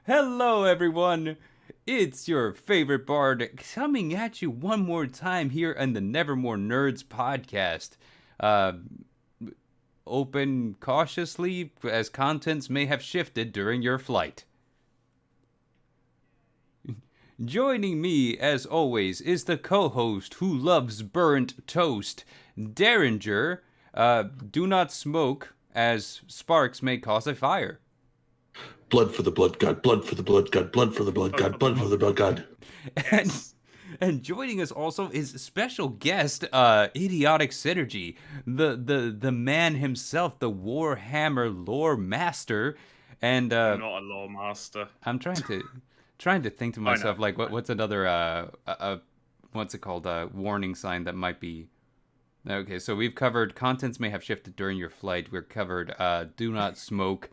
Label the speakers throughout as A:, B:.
A: Hello, everyone. It's your favorite bard coming at you one more time here on the Nevermore Nerds podcast. Uh, Open cautiously as contents may have shifted during your flight. Joining me, as always, is the co-host who loves burnt toast, Dareinger. Do not smoke, as sparks may cause a fire.
B: Blood for the blood god, blood for the blood god, blood for the blood god, blood for the blood god.
A: Yes. And joining us also is special guest, Idiotic Synergy, the man himself, the Warhammer lore master, and
C: I'm not a lore master.
A: I'm trying to think to myself like what's another what's it called, warning sign that might be. Okay, so we've covered contents may have shifted during your flight. We've covered do not smoke.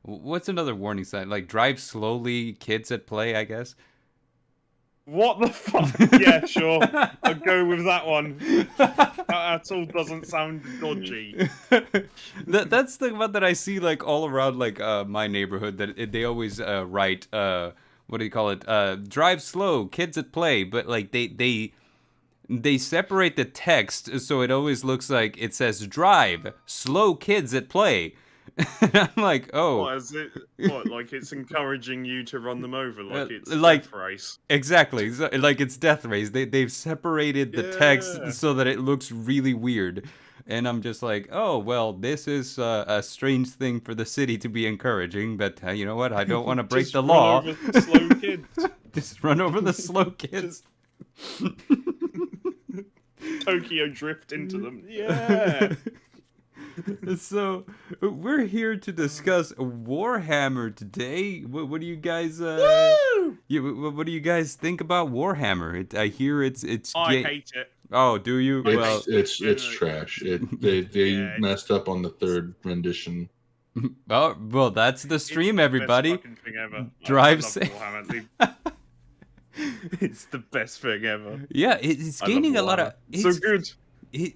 A: What's another warning sign? Like drive slowly, kids at play, I guess.
C: What the fuck? Yeah, sure. I'll go with that one. That all doesn't sound dodgy.
A: That's the one that I see like all around like my neighborhood. That they always write what do you call it? Drive slow, kids at play. But like they separate the text so it always looks like it says drive slow, kids at play. I'm like, oh.
C: What is it? What, like it's encouraging you to run them over like it's
A: like
C: death race?
A: Exactly, so, like it's death race. They've separated the text so that it looks really weird, and I'm just like, oh well, this is a strange thing for the city to be encouraging. But you know what? I don't want to break the law.
C: Run over the slow kids.
A: Just run over the slow kids.
C: Tokyo drift into them. Yeah.
A: So we're here to discuss Warhammer today. What do you guys? What do you guys think about Warhammer? I hear it's.
C: I hate it.
A: Oh, do you?
B: It's trash. They messed up on the third rendition.
A: Oh well, that's the stream, everybody.
C: Best thing ever.
A: Drive
C: safe. It's the best thing ever.
A: Yeah, it's gaining a lot of.
C: So good.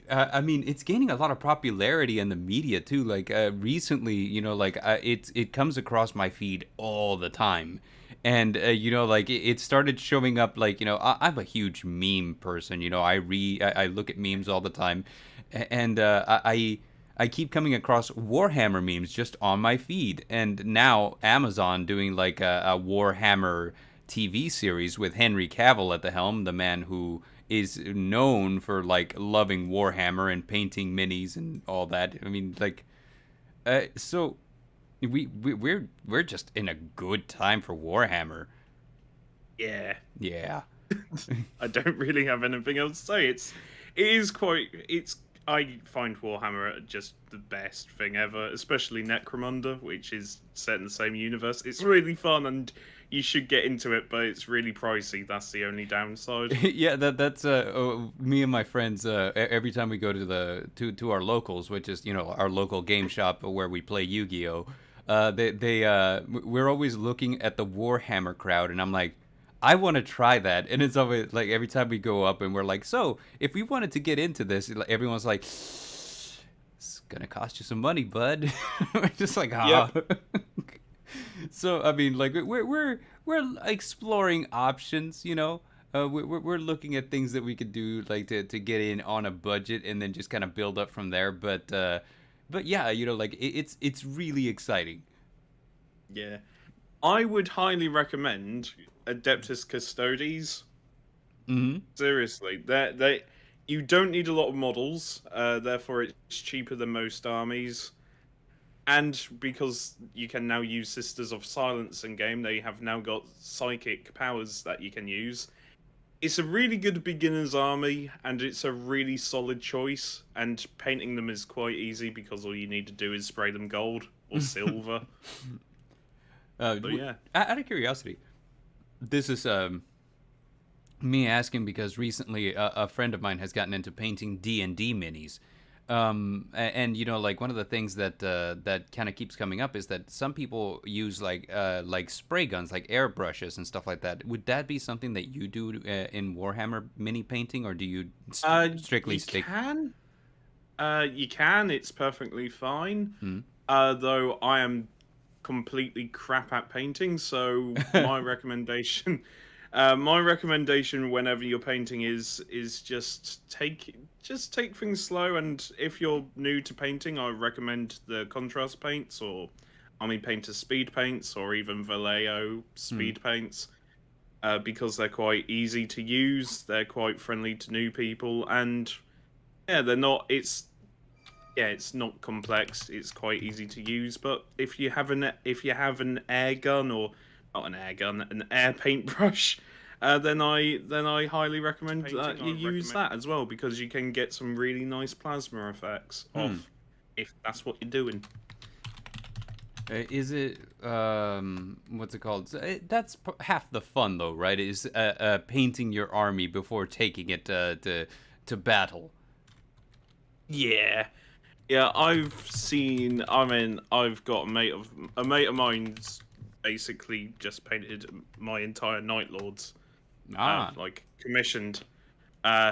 A: I mean, it's gaining a lot of popularity in the media too. Like recently, you know, like it comes across my feed all the time, and you know, like it started showing up. Like you know, I'm a huge meme person. You know, I look at memes all the time, and I keep coming across Warhammer memes just on my feed, and now Amazon doing like a Warhammer TV series with Henry Cavill at the helm, the man who is known for like loving Warhammer and painting minis and all that. I mean, like, so we're just in a good time for Warhammer.
C: Yeah.
A: I
C: don't really have anything else to say. I find Warhammer just the best thing ever, especially Necromunda, which is set in the same universe. It's really fun and you should get into it, but it's really pricey. That's the only downside.
A: Yeah, that's me and my friends. Every time we go to our locals, which is our local game shop where we play Yu-Gi-Oh, we're always looking at the Warhammer crowd, and I'm like, I want to try that. And it's always like every time we go up and we're like, so if we wanted to get into this, everyone's like, it's gonna cost you some money, bud. We're just like, ah. Yep. So I mean, like we're exploring options, you know. We're looking at things that we could do, like to get in on a budget and then just kind of build up from there. But yeah, you know, like it's really exciting.
C: Yeah, I would highly recommend Adeptus Custodes.
A: Mm-hmm.
C: Seriously, you don't need a lot of models, therefore it's cheaper than most armies. And because you can now use Sisters of Silence in game, they have now got psychic powers that you can use. It's a really good beginner's army, and it's a really solid choice. And painting them is quite easy because all you need to do is spray them gold or silver. So yeah.
A: Out of curiosity, this is me asking because recently a friend of mine has gotten into painting D&D minis. And you know, like one of the things that that kind of keeps coming up is that some people use like spray guns, like airbrushes and stuff like that. Would that be something that you do in Warhammer mini painting, or do you strictly stick?
C: You can. It's perfectly fine.
A: Hmm.
C: Though I am completely crap at painting. So my recommendation, whenever you're painting is just take things slow. And if you're new to painting, I recommend the contrast paints or Army Painter speed paints or even Vallejo speed paints. Because they're quite easy to use, they're quite friendly to new people, and yeah, they're not. It's not complex. It's quite easy to use. But if you have an air gun or not an air gun, an air paintbrush, then I highly recommend that you use that as well, because you can get some really nice plasma effects off if that's what you're doing.
A: Is it what's it called? That's half the fun, though, right? Is painting your army before taking it to battle.
C: Yeah, yeah. I've seen. I mean, I've got a mate of mine's basically just painted my entire Night Lords, like commissioned.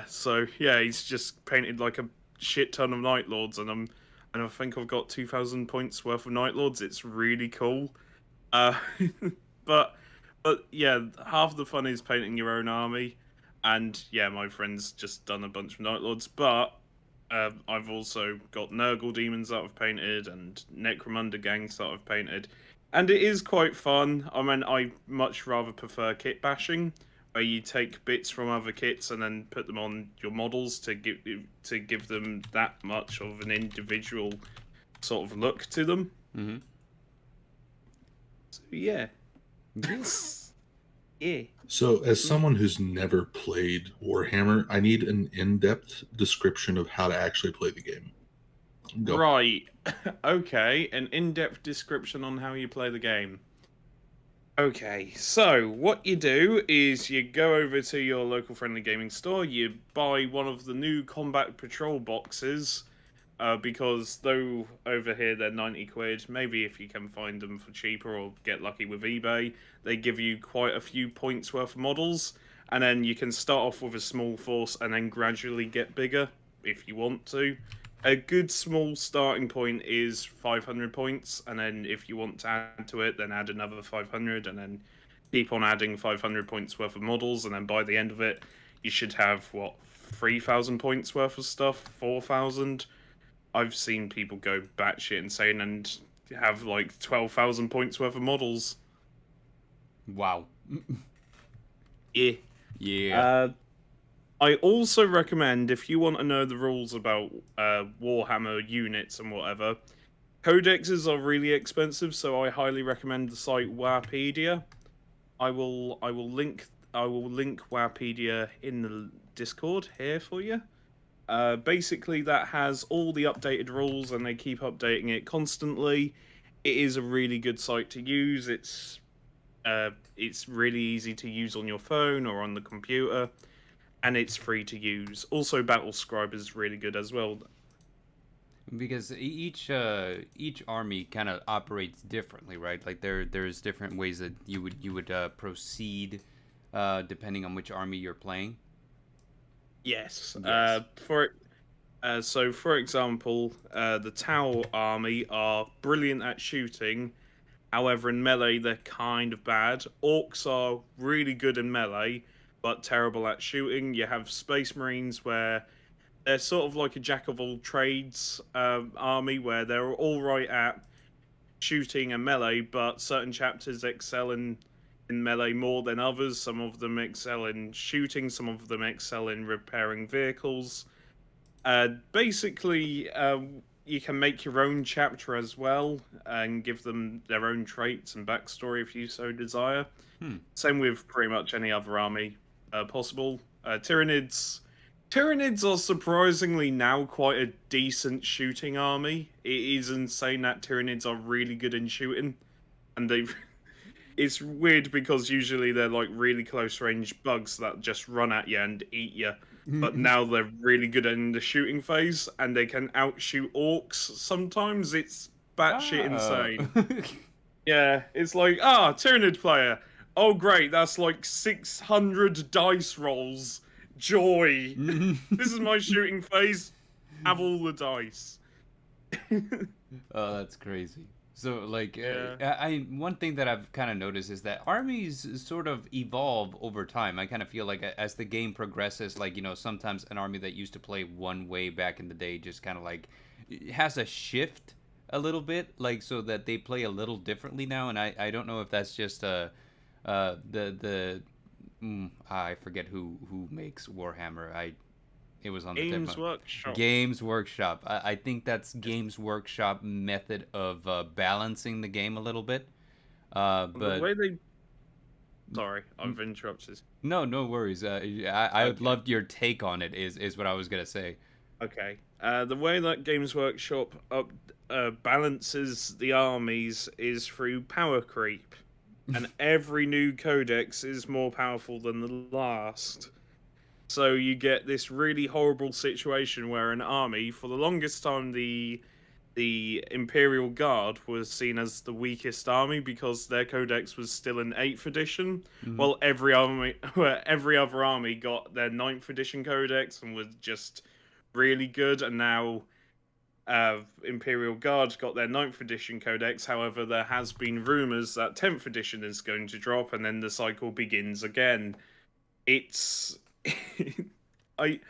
C: So yeah, he's just painted like a shit ton of Night Lords, and I think I've got 2,000 points worth of Night Lords. It's really cool. But yeah, half the fun is painting your own army, and yeah, my friend's just done a bunch of Night Lords, but I've also got Nurgle demons that I've painted and Necromunda gangs that I've painted, and it is quite fun. I mean, I much rather prefer kit bashing, where you take bits from other kits and then put them on your models to give them that much of an individual sort of look to them.
A: Mm-hmm.
C: So yeah. Yeah.
B: So, as someone who's never played Warhammer, I need an in-depth description of how to actually play the game. Go.
C: Right. Okay, an in-depth description on how you play the game. Okay, so what you do is you go over to your local friendly gaming store, you buy one of the new Combat Patrol boxes, because though over here they're 90 quid, maybe if you can find them for cheaper or get lucky with eBay, they give you quite a few points worth of models, and then you can start off with a small force and then gradually get bigger if you want to. A good small starting point is 500 points, and then if you want to add to it, then add another 500, and then keep on adding 500 points worth of models, and then by the end of it, you should have, 3,000 points worth of stuff? 4,000? I've seen people go batshit insane and have, 12,000 points worth of models.
A: Wow.
C: Yeah.
A: Yeah.
C: I also recommend, if you want to know the rules about Warhammer units and whatever, codexes are really expensive, so I highly recommend the site Warpedia. I will link Warpedia in the Discord here for you. Basically, that has all the updated rules, and they keep updating it constantly. It is a really good site to use. It's really easy to use on your phone or on the computer, and it's free to use. Also, Battlescribe is really good as well.
A: Because each army kind of operates differently, right? Like there's different ways that you would proceed depending on which army you're playing.
C: Yes.
A: Yes.
C: For example, the Tau army are brilliant at shooting. However, in melee, they're kind of bad. Orks are really good in melee, but terrible at shooting. You have Space Marines, where they're sort of like a jack of all trades army, where they're all right at shooting and melee, but certain chapters excel in melee more than others. Some of them excel in shooting, some of them excel in repairing vehicles. Basically, you can make your own chapter as well and give them their own traits and backstory if you so desire. Same with pretty much any other army possible. Tyranids are surprisingly now quite a decent shooting army. It is insane that Tyranids are really good in shooting, and it's weird because usually they're like really close range bugs that just run at you and eat you. But now they're really good in the shooting phase, and they can outshoot orcs. Sometimes it's batshit insane. Yeah, it's like, Tyranid player. Oh great, that's like 600 dice rolls. Joy. This is my shooting phase. Have all the dice.
A: Oh, that's crazy. So like
C: Yeah.
A: one thing that I've kind of noticed is that armies sort of evolve over time. I kind of feel like as the game progresses, like sometimes an army that used to play one way back in the day just kind of like it has a shift a little bit, like so that they play a little differently now. And I don't know if that's just the I forget who makes Warhammer. It was on the tip of
C: Games Workshop.
A: Games Workshop. I think that's Games Workshop method of balancing the game a little bit.
C: The
A: But
C: way they. Sorry, I've interrupted.
A: no worries. I would
C: Okay.
A: love your take on it. Is what I was gonna say.
C: Okay. The way that Games Workshop balances the armies is through power creep, and every new codex is more powerful than the last. So you get this really horrible situation where an army, for the longest time, the Imperial Guard was seen as the weakest army because their codex was still in 8th edition,
A: Mhm.
C: while every other army got their 9th edition codex and was just really good. And now Imperial Guard got their 9th edition codex. However, there has been rumors that 10th edition is going to drop, and then the cycle begins again. It's I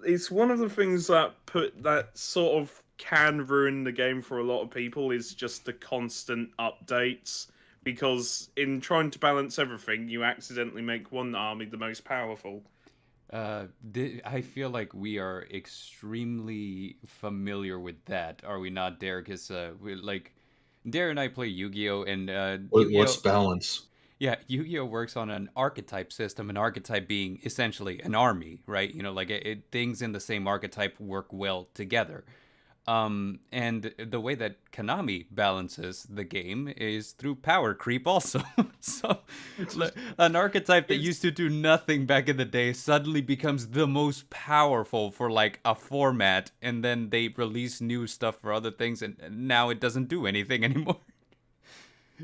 C: it's one of the things that sort of can ruin the game for a lot of people is just the constant updates, because in trying to balance everything you accidentally make one army the most powerful.
A: I feel like we are extremely familiar with that, are we not, Derek? Because Derek and I play Yu-Gi-Oh, and
B: What's
A: Yu-Gi-Oh.
B: balance?
A: Yeah, Yu-Gi-Oh works on an archetype system, an archetype being essentially an army, right? Like things in the same archetype work well together. And the way that Konami balances the game is through power creep also. So an archetype that
C: It's
A: used to do nothing back in the day suddenly becomes the most powerful for like a format, and then they release new stuff for other things, and now it doesn't do anything anymore.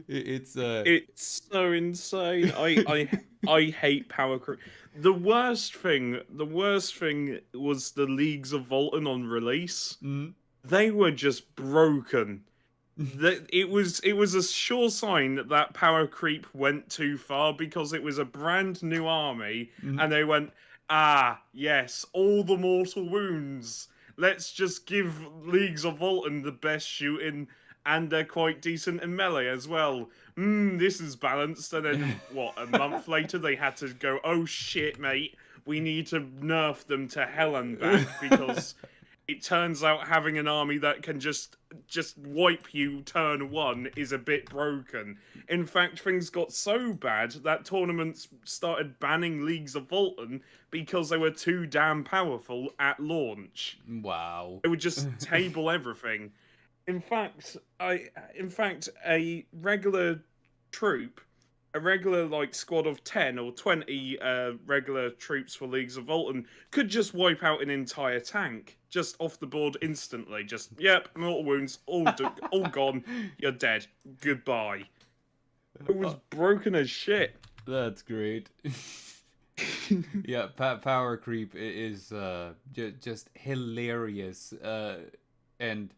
A: It's
C: it's so insane. I hate power creep. The worst thing was the Leagues of Volton on release.
A: mm,
C: They were just broken. That it was a sure sign that power creep went too far, because it was a brand new army
A: mm.
C: and they went, yes, all the mortal wounds. Let's just give Leagues of Volton the best shooting, and they're quite decent in melee as well. This is balanced. And then what, a month later they had to go, oh shit, mate, we need to nerf them to hell and back, because it turns out having an army that can just wipe you turn one is a bit broken. In fact, things got so bad that tournaments started banning Leagues of Volton because they were too damn powerful at launch.
A: Wow.
C: They would just table everything. In fact, a regular troop, a regular like squad of 10 or 20 regular troops for Leagues of Volton could just wipe out an entire tank just off the board instantly. Just, yep, mortal wounds, all gone, you're dead, goodbye. It was broken as shit.
A: That's great. Yeah, power creep is just hilarious and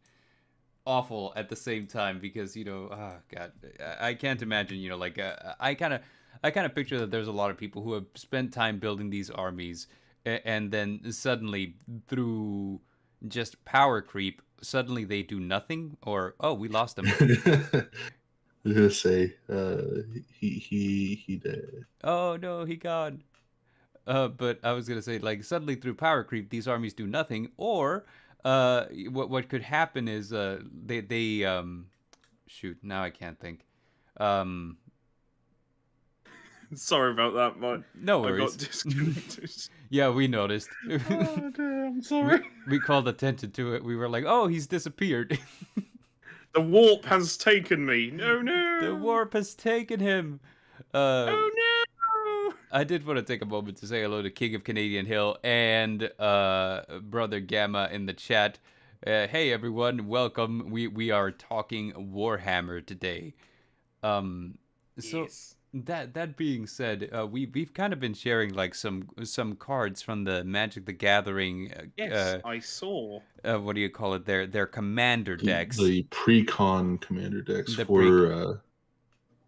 A: awful at the same time, because oh god, I can't imagine, like I kind of picture that there's a lot of people who have spent time building these armies, and then suddenly through just power creep suddenly they do nothing, or oh, we lost them.
B: I was gonna say, he did.
A: Oh no, he gone. But I was gonna say, like, suddenly through power creep, these armies do nothing, or what could happen is they shoot, now I can't think. Um,
C: Sorry about that,
A: no
C: I got
A: worries.
C: disconnected.
A: Yeah, we noticed.
C: Oh dear, I'm
A: we,
C: sorry.
A: we called attention to it. We were like, oh, he's disappeared.
C: The warp has taken me. No,
A: The
C: no.
A: warp has taken him. Uh,
C: Oh no.
A: I did want to take a moment to say hello to King of Canadian Hill and Brother Gamma in the chat. Hey everyone, welcome. We are talking Warhammer today. So
C: Yes.
A: That being said, we've kind of been sharing like some cards from the Magic the Gathering.
C: Yes, I saw.
A: What do you call it? Their commander decks.
B: The pre-con commander decks
A: The pre
B: for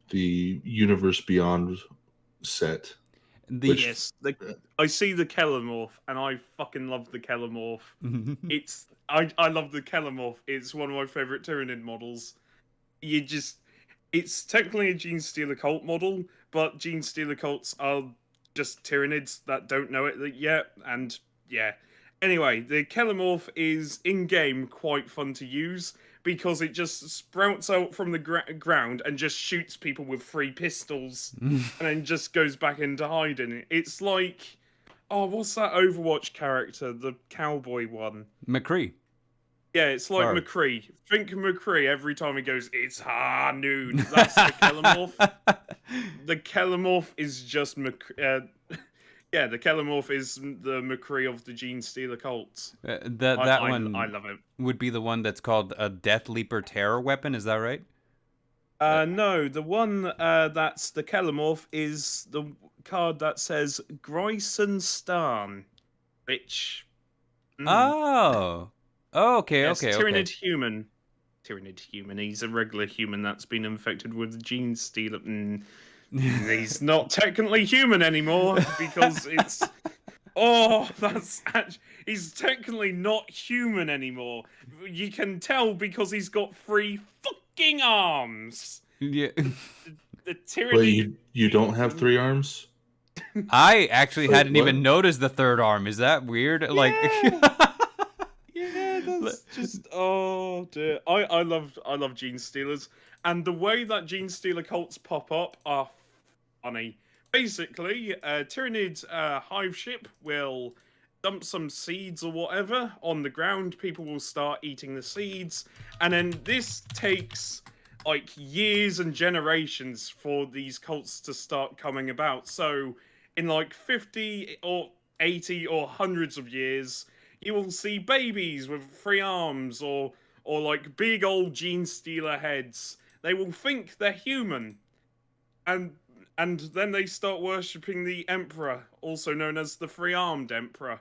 B: the Universe Beyond set,
A: the
B: which
C: Yes, I see the Kellermorph, and I fucking love the Kellermorph. I love the Kellermorph. It's one of my favorite Tyranid models. It's technically a Gene Stealer cult model, but Gene Stealer cults are just Tyranids that don't know it yet, and yeah. Anyway, the Kellermorph is in-game quite fun to use, because it just sprouts out from the ground and just shoots people with 3 pistols, and then just goes back into hiding. It's like, oh, what's that Overwatch character, the cowboy one?
A: McCree.
C: Yeah, it's like
A: Or-
C: McCree. Think of McCree every time he goes, "It's high noon." That's the Kellermorph. The Kellermorph is just yeah, the Kellermorph is the McCree of the Gene Stealer cults.
A: That one
C: I love it.
A: would be the one that's called a Death Leaper Terror Weapon. Is that right?
C: No, the one that's the Kellermorph is the card that says Gryson Starn, which.
A: Oh. Oh, okay,
C: Yes,
A: okay,
C: Tyranid
A: okay.
C: human. Tyranid human. He's a regular human that's been infected with the Gene Stealer. He's not technically human anymore because it's. Oh, he's technically not human anymore. You can tell because he's got 3 fucking arms.
A: Yeah.
C: The Tyranid.
B: wait, you don't have 3 arms?
A: I actually
B: Wait,
A: hadn't even
B: what?
A: noticed the third arm. Is that weird? Like
C: Yeah, that's just oh dear. I love Gene Stealers, and the way that Gene Stealer cults pop up are funny. Basically, Tyranid hive ship will dump some seeds or whatever on the ground. People will start eating the seeds, and then this takes like years and generations for these cults to start coming about. So, in like 50 or 80 or hundreds of years, you will see babies with 3 arms or like big old Gene Stealer heads. They will think they're human, and then they start worshipping the Emperor, also known as the 3-armed Emperor,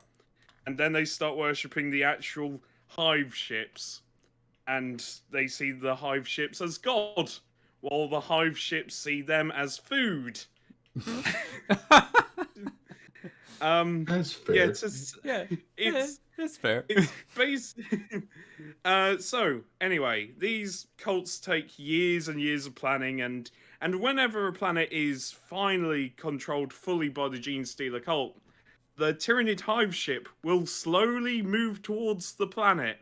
C: and then they start worshipping the actual hive ships, and they see the hive ships as God, while the hive ships see them as food.
B: That's fair.
C: Yeah, it's
A: that's fair.
C: It's so anyway, these cults take years and years of planning, and whenever a planet is finally controlled fully by the Gene Stealer cult, the Tyranid hive ship will slowly move towards the planet,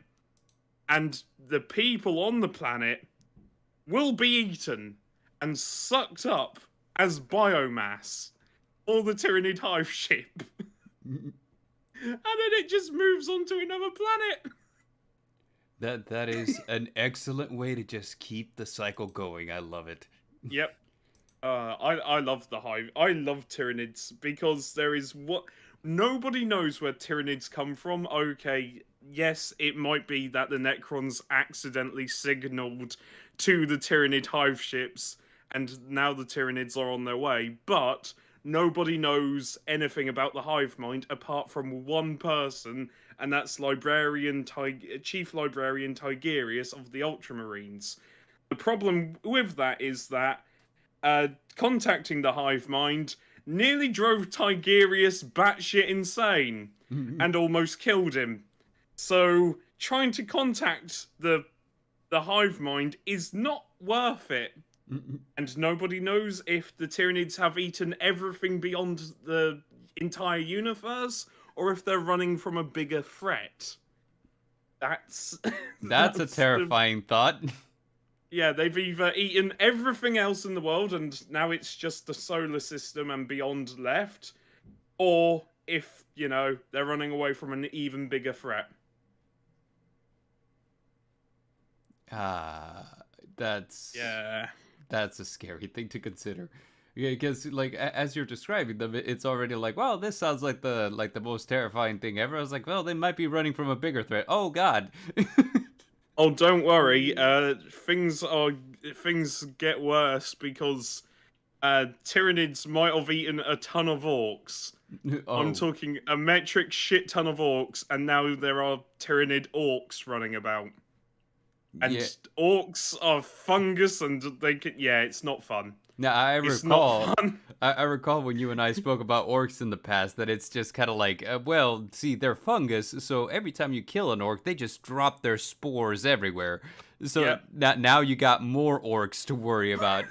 C: and the people on the planet will be eaten and sucked up as biomass for the Tyranid hive ship. And then it just moves on to another planet.
A: That is an excellent way to just keep the cycle going. I love it.
C: Yep. I love the hive. I love Tyranids because there is what nobody knows where Tyranids come from. Okay, yes, it might be that the Necrons accidentally signaled to the Tyranid hive ships, and now the Tyranids are on their way. But nobody knows anything about the hive mind apart from one person, and that's Chief Librarian Tigerius of the Ultramarines. The problem with that is that contacting the hive mind nearly drove Tigerius batshit insane and almost killed him. So trying to contact the hive mind is not worth it. And nobody knows if the Tyranids have eaten everything beyond the entire universe, or if they're running from a bigger threat. That's
A: a terrifying thought.
C: Yeah, they've either eaten everything else in the world, and now it's just the solar system and beyond left, or if, they're running away from an even bigger threat.
A: That's
C: Yeah.
A: That's a scary thing to consider. Yeah, because like as you're describing them, it's already like, well, this sounds like the most terrifying thing ever. I was like, well, they might be running from a bigger threat. Oh God.
C: Oh, don't worry. Things get worse because Tyranids might have eaten a ton of orcs. I'm
A: Oh,
C: talking a metric shit ton of orcs, and now there are Tyranid orcs running about. And
A: yeah.
C: orcs are fungus, and they can. Yeah, it's not fun.
A: Now I
C: It's not
A: recall,
C: fun.
A: I recall when you and I spoke about orcs in the past that it's just kind of like, well, see, they're fungus, so every time you kill an orc, they just drop their spores everywhere. So
C: Yeah.
A: now you got more orcs to worry about.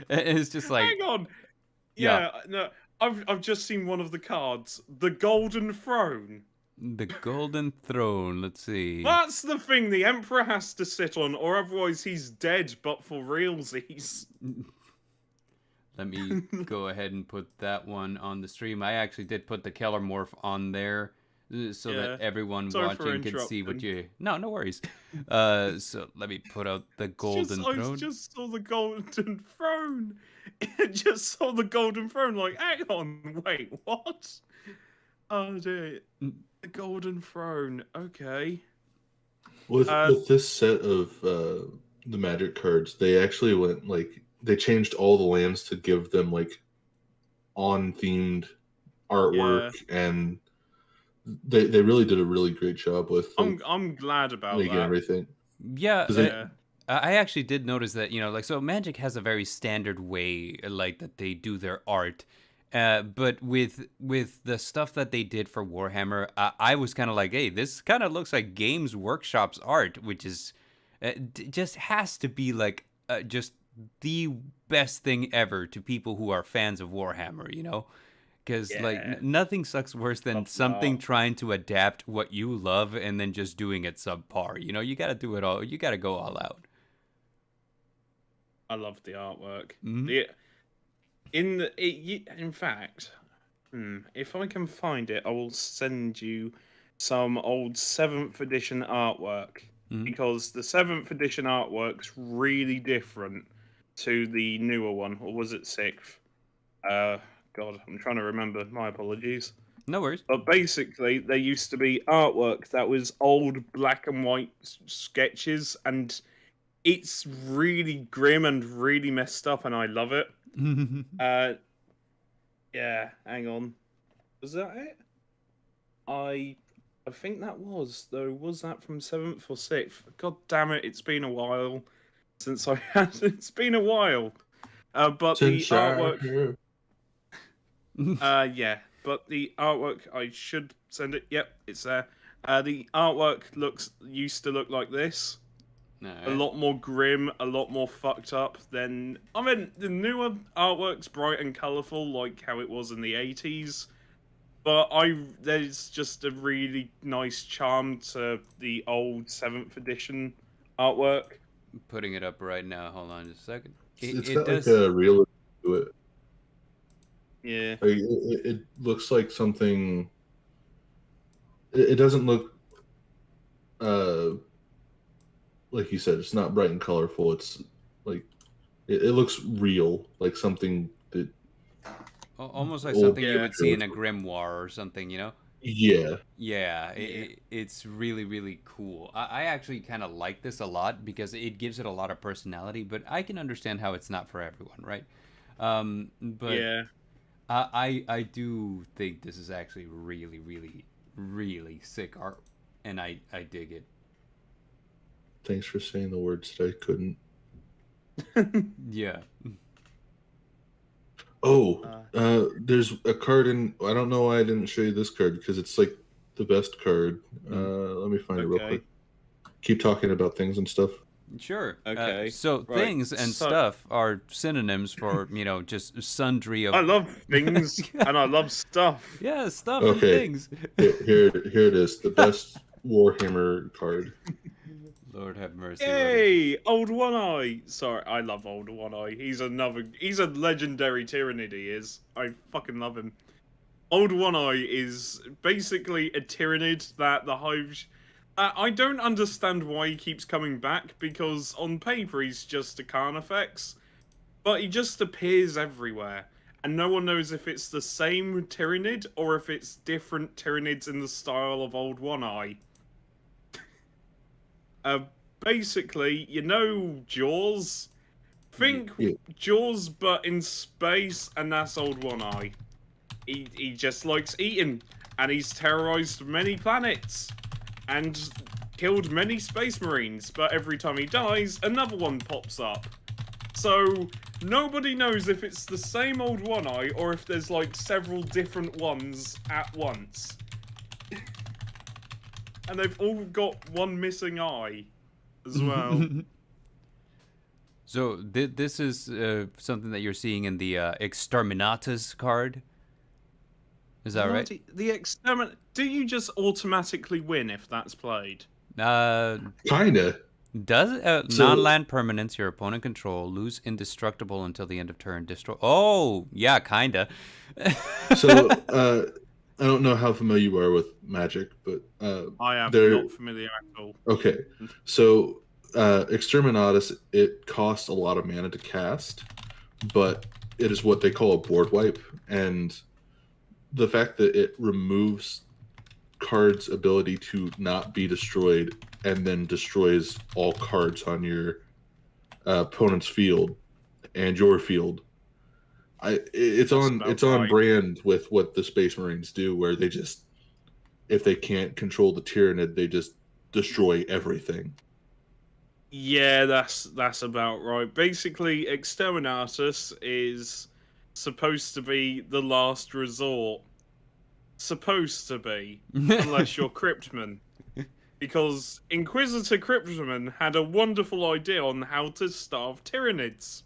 A: It's just like,
C: Hang on.
A: yeah,
C: Yeah, no. I've just seen one of the cards, the Golden Throne.
A: the golden throne. Let's see.
C: That's the thing the Emperor has to sit on, or otherwise he's dead. But for realsies.
A: Let me go ahead and put that one on the stream. I actually did put the Kellermorph on there so
C: Yeah.
A: that everyone
C: Sorry for
A: watching could see what
C: interrupting.
A: you. No, no worries. So let me put out the golden
C: I
A: throne.
C: just saw the Golden Throne. I just saw the Golden Throne. Like, hang on, wait, what? Oh dear, the Golden Throne. Okay.
B: With this set of the Magic cards, they actually went like they changed all the lands to give them like on themed artwork, and they really did a really great job with the
C: I'm glad about
B: league and
C: that.
B: everything.
A: Yeah,
B: 'Cause
C: Yeah.
A: I actually did notice that, like, so Magic has a very standard way, like, that they do their art. But with the stuff that they did for Warhammer, I was kind of like, hey, this kind of looks like Games Workshop's art, which is just has to be like just the best thing ever to people who are fans of Warhammer, Because like
C: Yeah.
A: nothing sucks worse than
C: Love
A: something
C: that.
A: trying to adapt what you love and then just doing it subpar. You got to do it all. You got to go all out.
C: I love the artwork.
A: Mhm.
C: In fact, if I can find it, I will send you some old 7th edition artwork,
A: Mhm.
C: because the 7th edition artwork's really different to the newer one. Or was it 6th? God, I'm trying to remember. My apologies.
A: No worries.
C: But basically, there used to be artwork that was old black and white sketches, and it's really grim and really messed up, and I love it. Yeah, hang on. Was that it? I think that was, though. Was that from 7th or 6th? God damn it, it's been a while since I had. It's been a while. But the
B: Since I
C: artwork.
B: heard-
C: Yeah, but the artwork, I should send it. Yep, it's there. The artwork used to look like this. A lot more grim, a lot more fucked up than. I mean, the newer artwork's bright and colourful, like how it was in the 80s. But there's just a really nice charm to the old 7th edition artwork.
A: Putting it up right now. Hold on just a second.
B: It's
A: It
B: got
A: does.
B: like a realism to it.
C: Yeah.
B: Like, it looks like something. It doesn't look, like you said, it's not bright and colorful. It's like it looks real, like something that.
A: Almost like
B: old
A: something you would see in a
B: shows.
A: grimoire or something,
B: Yeah,
A: Yeah,
C: Yeah.
A: it's really, really cool. I actually kind of like this a lot because it gives it a lot of personality, but I can understand how it's not for everyone, right? But
C: Yeah.
A: I do think this is actually really, really, really sick art, and I dig it.
B: thanks for saying the words that I couldn't.
A: Yeah.
B: Oh, there's a card in. I don't know why I didn't show you this card because it's like the best card. Let me find it real
C: Okay.
B: quick. Keep talking about things and stuff.
A: Sure.
C: Okay,
A: So
C: right.
A: things and
C: So-
A: stuff are synonyms for, just sundry of.
C: I love things and I love stuff.
A: Yeah, stuff
B: Okay.
A: and things.
B: Here it is. The best Warhammer card.
A: Lord have mercy.
C: Yay! Old One Eye. Sorry, I love Old One Eye. He's a legendary Tyrannid, he is. I fucking love him. Old One Eye is basically a Tyrannid that the Hive. I don't understand why he keeps coming back, because on paper he's just a Carnifex, but he just appears everywhere, and no one knows if it's the same Tyrannid or if it's different Tyrannids in the style of Old One Eye. Basically, Jaws? Think Jaws, but in space, and that's Old One Eye. He just likes eating, and he's terrorized many planets, and killed many space marines, but every time he dies, another one pops up. So, nobody knows if it's the same Old One Eye, or if there's, like, several different ones at once. And they've all got one missing eye, as well.
A: So this is something that you're seeing in the Exterminatus card. Is that right?
C: Do you just automatically win if that's played?
B: Kinda.
A: Does non-land permanents your opponent control lose indestructible until the end of turn? Destroy. Oh, yeah, kinda.
B: So I don't know how familiar you are with Magic, but
C: I am not familiar at all.
B: Okay, so Exterminatus, it costs a lot of mana to cast, but it is what they call a board wipe, and the fact that it removes cards' ability to not be destroyed and then destroys all cards on your opponent's field and your field. It's on brand with what the Space Marines do, where they just, if they can't control the Tyrannid, they just destroy everything.
C: Yeah, that's about right. Basically, Exterminatus is supposed to be the last resort. Supposed to be, unless you're Cryptman. Because Inquisitor Cryptman had a wonderful idea on how to starve Tyrannids.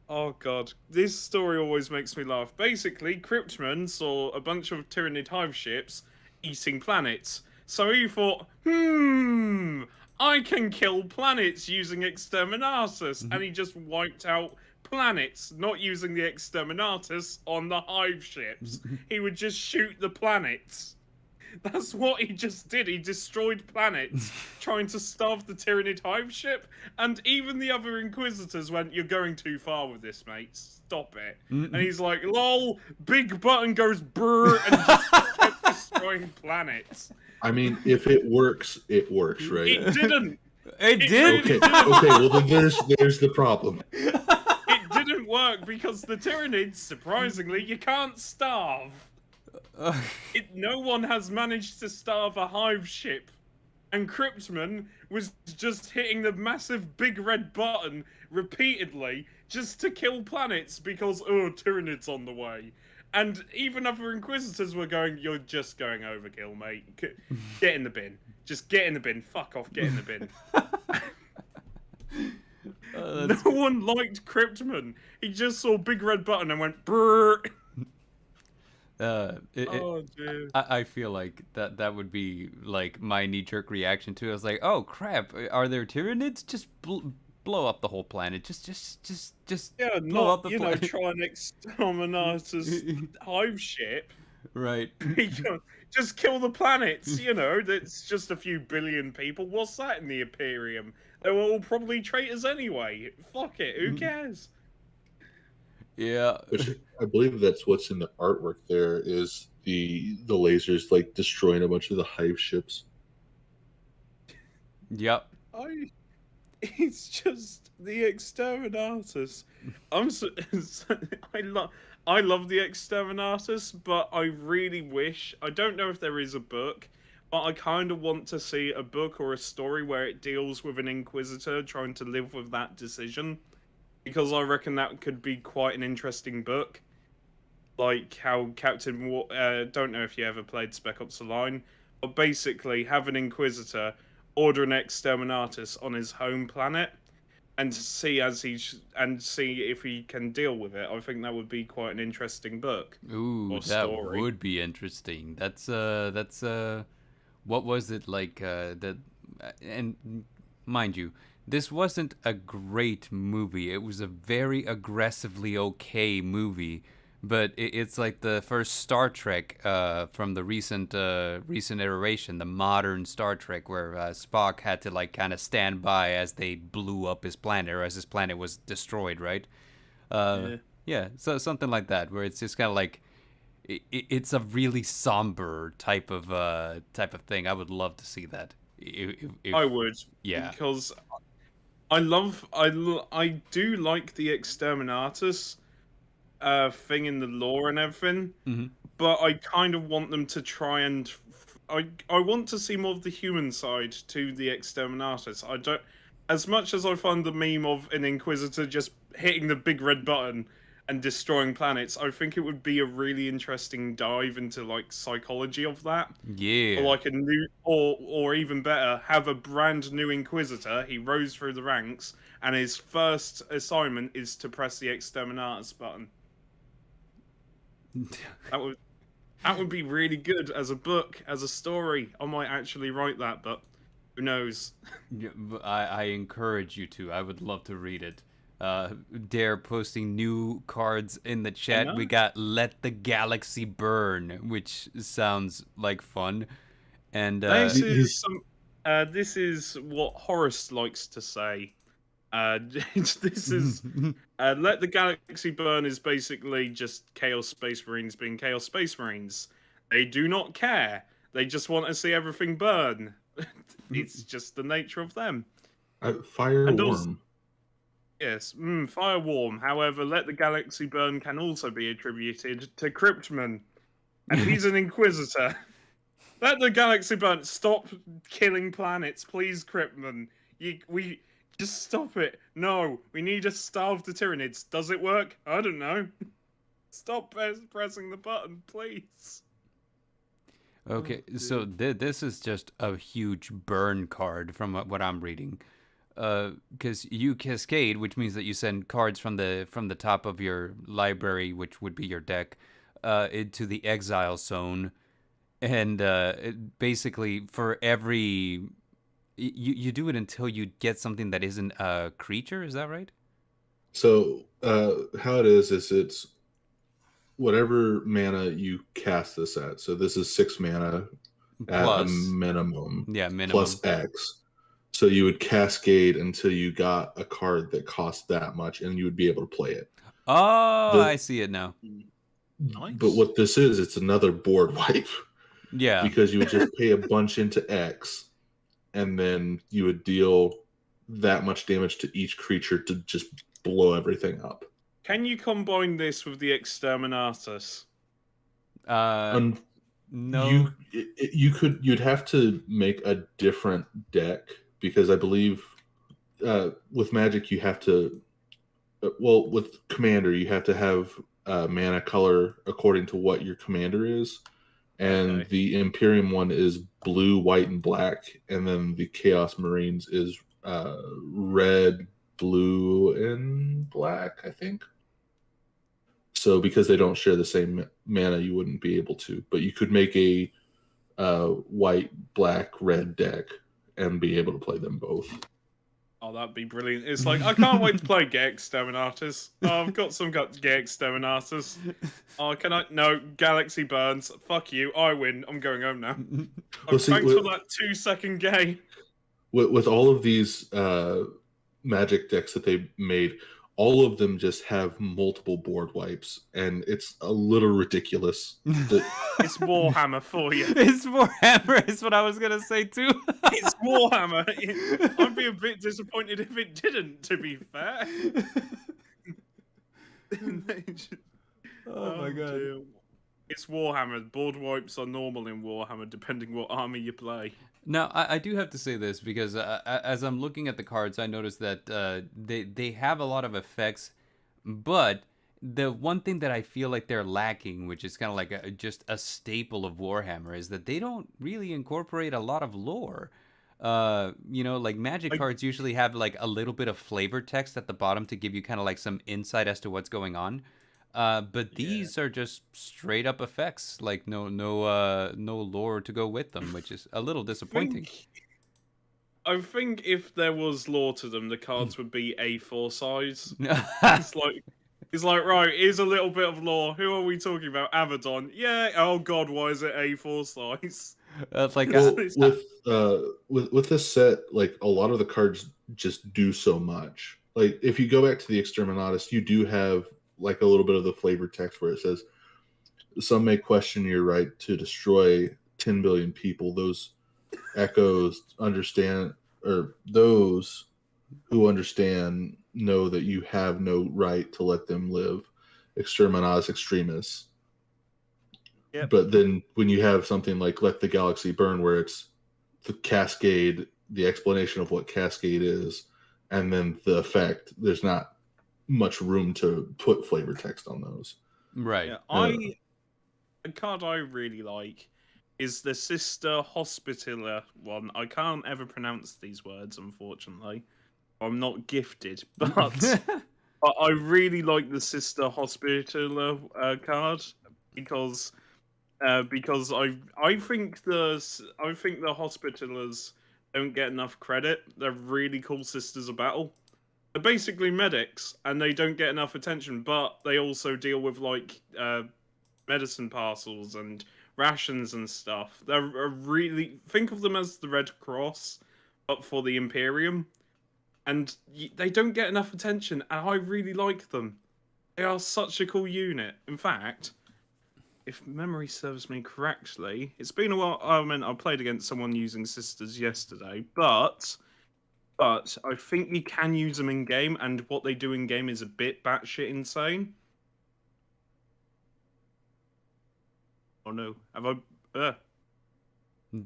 C: Oh god, this story always makes me laugh. Basically, Cryptman saw a bunch of Tyrannid hive ships eating planets. So he thought, I can kill planets using Exterminatus. And he just wiped out planets, not using the Exterminatus on the hive ships. He would just shoot the planets. That's what he just did. He destroyed planets, trying to starve the Tyrannid hive ship, and even the other Inquisitors went, "You're going too far with this, mate. Stop it." And he's like, "Lol." Big button goes brrr, and just kept destroying planets.
B: I mean, if it works, right?
C: It didn't.
A: It did.
B: Okay. Well, then there's the problem.
C: It didn't work because the Tyrannids, surprisingly, you can't starve. No one has managed to starve a hive ship, and Cryptman was just hitting the massive big red button repeatedly just to kill planets because, Tyrannids on the way. And even other Inquisitors were going, "You're just going overkill, mate. Get in the bin. Just get in the bin. Fuck off, get in the bin." No one liked Cryptman. He just saw big red button and went, brrr. Dude.
A: I feel like that would be like my knee-jerk reaction to it. I was like, oh crap, are there Tyrannids? Just blow up the whole planet. Just blow up the planet.
C: Try and Exterminatus hive ship.
A: Right.
C: Just kill the planets, that's just a few billion people. What's that in the Imperium? They were all probably traitors anyway. Fuck it, who cares?
A: Yeah.
B: Which I believe that's what's in the artwork there, is the lasers like destroying a bunch of the hive ships.
A: Yep.
C: It's just the Exterminatus. I love the Exterminatus, but I really wish, I don't know if there is a book, but I kind of want to see a book or a story where it deals with an Inquisitor trying to live with that decision. Because I reckon that could be quite an interesting book. Like how don't know if you ever played Spec Ops: The Line, but basically have an Inquisitor order an Exterminatus on his home planet and see if he can deal with it. I think that would be quite an interesting book.
A: Ooh,
C: or
A: that
C: story.
A: would be interesting. That's what was it like? And mind you, this wasn't a great movie. It was a very aggressively okay movie, but it's like the first Star Trek from the recent iteration, the modern Star Trek, where Spock had to like kind of stand by as they blew up his planet, or as his planet was destroyed, right? Yeah, so something like that, where it's just kind of like it's a really somber type of thing. I would love to see that. If,
C: I would,
A: yeah,
C: because I do like the Exterminatus thing in the lore and everything, but I kind of want them to try and I want to see more of the human side to the Exterminatus. I don't, as much as I find the meme of an Inquisitor just hitting the big red button and destroying planets, I think it would be a really interesting dive into like psychology of that.
A: Yeah.
C: Or like a new, or even better, have a brand new Inquisitor. He rose through the ranks, and his first assignment is to press the Exterminatus button. That would be really good as a book, as a story. I might actually write that, but who knows?
A: Yeah, I encourage you to. I would love to read it. Dare posting new cards in the chat. We got Let the Galaxy Burn, which sounds like fun. And
C: this is what Horace likes to say. This is Let the Galaxy Burn is basically just Chaos Space Marines being Chaos Space Marines. They do not care. They just want to see everything burn. It's just the nature of them.
B: Fire Warm.
C: Yes, Fire Warm. However, Let the Galaxy Burn can also be attributed to Cryptman. And he's an Inquisitor. Let the Galaxy Burn. Stop killing planets, please, Cryptman. We just stop it. No, we need to starve the Tyranids. Does it work? I don't know. Stop pressing the button, please.
A: Okay, so this is just a huge burn card from what I'm reading. Because you cascade, which means that you send cards from the top of your library, which would be your deck, into the exile zone, and basically for every you do it until you get something that isn't a creature. Is that right?
B: So how it is it's whatever mana you cast this at. So this is 6 mana at a minimum.
A: Yeah, minimum.
B: Plus X. So you would cascade until you got a card that cost that much, and you would be able to play it.
A: Oh, I see it now.
C: Nice.
B: But what this is, it's another board wipe.
A: Yeah.
B: Because you would just pay a bunch into X, and then you would deal that much damage to each creature to just blow everything up.
C: Can you combine this with the Exterminatus?
A: No.
B: You'd have to make a different deck, because I believe with Magic you have to, with Commander you have to have mana color according to what your commander is, and the Imperium one is blue, white, and black, and then the Chaos Marines is red, blue, and black, I think. So because they don't share the same mana, you wouldn't be able to. But you could make a white, black, red deck and be able to play them both.
C: Oh, that'd be brilliant. It's like, I can't wait to play Get Exterminatus. Oh, I've got some Get Exterminatus. Oh, can I? No, Galaxy Burns. Fuck you. I win. I'm going home now. Thanks for that 2-second game.
B: With all of these Magic decks that they made, all of them just have multiple board wipes, and it's a little ridiculous.
C: It's Warhammer for you.
A: It's Warhammer, is what I was going to say, too.
C: It's Warhammer. I'd be a bit disappointed if it didn't, to be fair.
A: Oh my god.
C: Dear. It's Warhammer. Board wipes are normal in Warhammer, depending what army you play.
A: Now, I do have to say this, because as I'm looking at the cards, I noticed that they have a lot of effects, but the one thing that I feel like they're lacking, which is kind of like just a staple of Warhammer, is that they don't really incorporate a lot of lore. You know, like Magic cards usually have like a little bit of flavor text at the bottom to give you kind of like some insight as to what's going on. But these are just straight up effects, like no lore to go with them, which is a little disappointing.
C: I think if there was lore to them, the cards would be A4 size. It's like, right, here's a little bit of lore. Who are we talking about? Abaddon. Yeah. Oh god, why is it A4 size?
A: That's like
B: with this set, like a lot of the cards just do so much. Like if you go back to the Exterminatus, you do have like a little bit of the flavor text where it says, some may question your right to destroy 10 billion people. Those echoes understand, or those who understand know that you have no right to let them live. Exterminatus extremis.
C: Yep.
B: But then when you have something like Let the Galaxy Burn, where it's the cascade, the explanation of what cascade is, and then the effect, there's not much room to put flavor text on those.
A: Right.
C: Yeah, a card I really like is the Sister Hospitaller one. I can't ever pronounce these words, unfortunately. I'm not gifted, but I really like the Sister Hospitaller card because I think the Hospitallers don't get enough credit. They're really cool sisters of battle. They're basically medics, and they don't get enough attention. But they also deal with like medicine parcels and rations and stuff. They're really, think of them as the Red Cross, but for the Imperium, and they don't get enough attention. And I really like them. They are such a cool unit. In fact, if memory serves me correctly, it's been a while. I mean, I played against someone using sisters yesterday, but I think you can use them in game, and what they do in game is a bit batshit insane. Oh no, have I?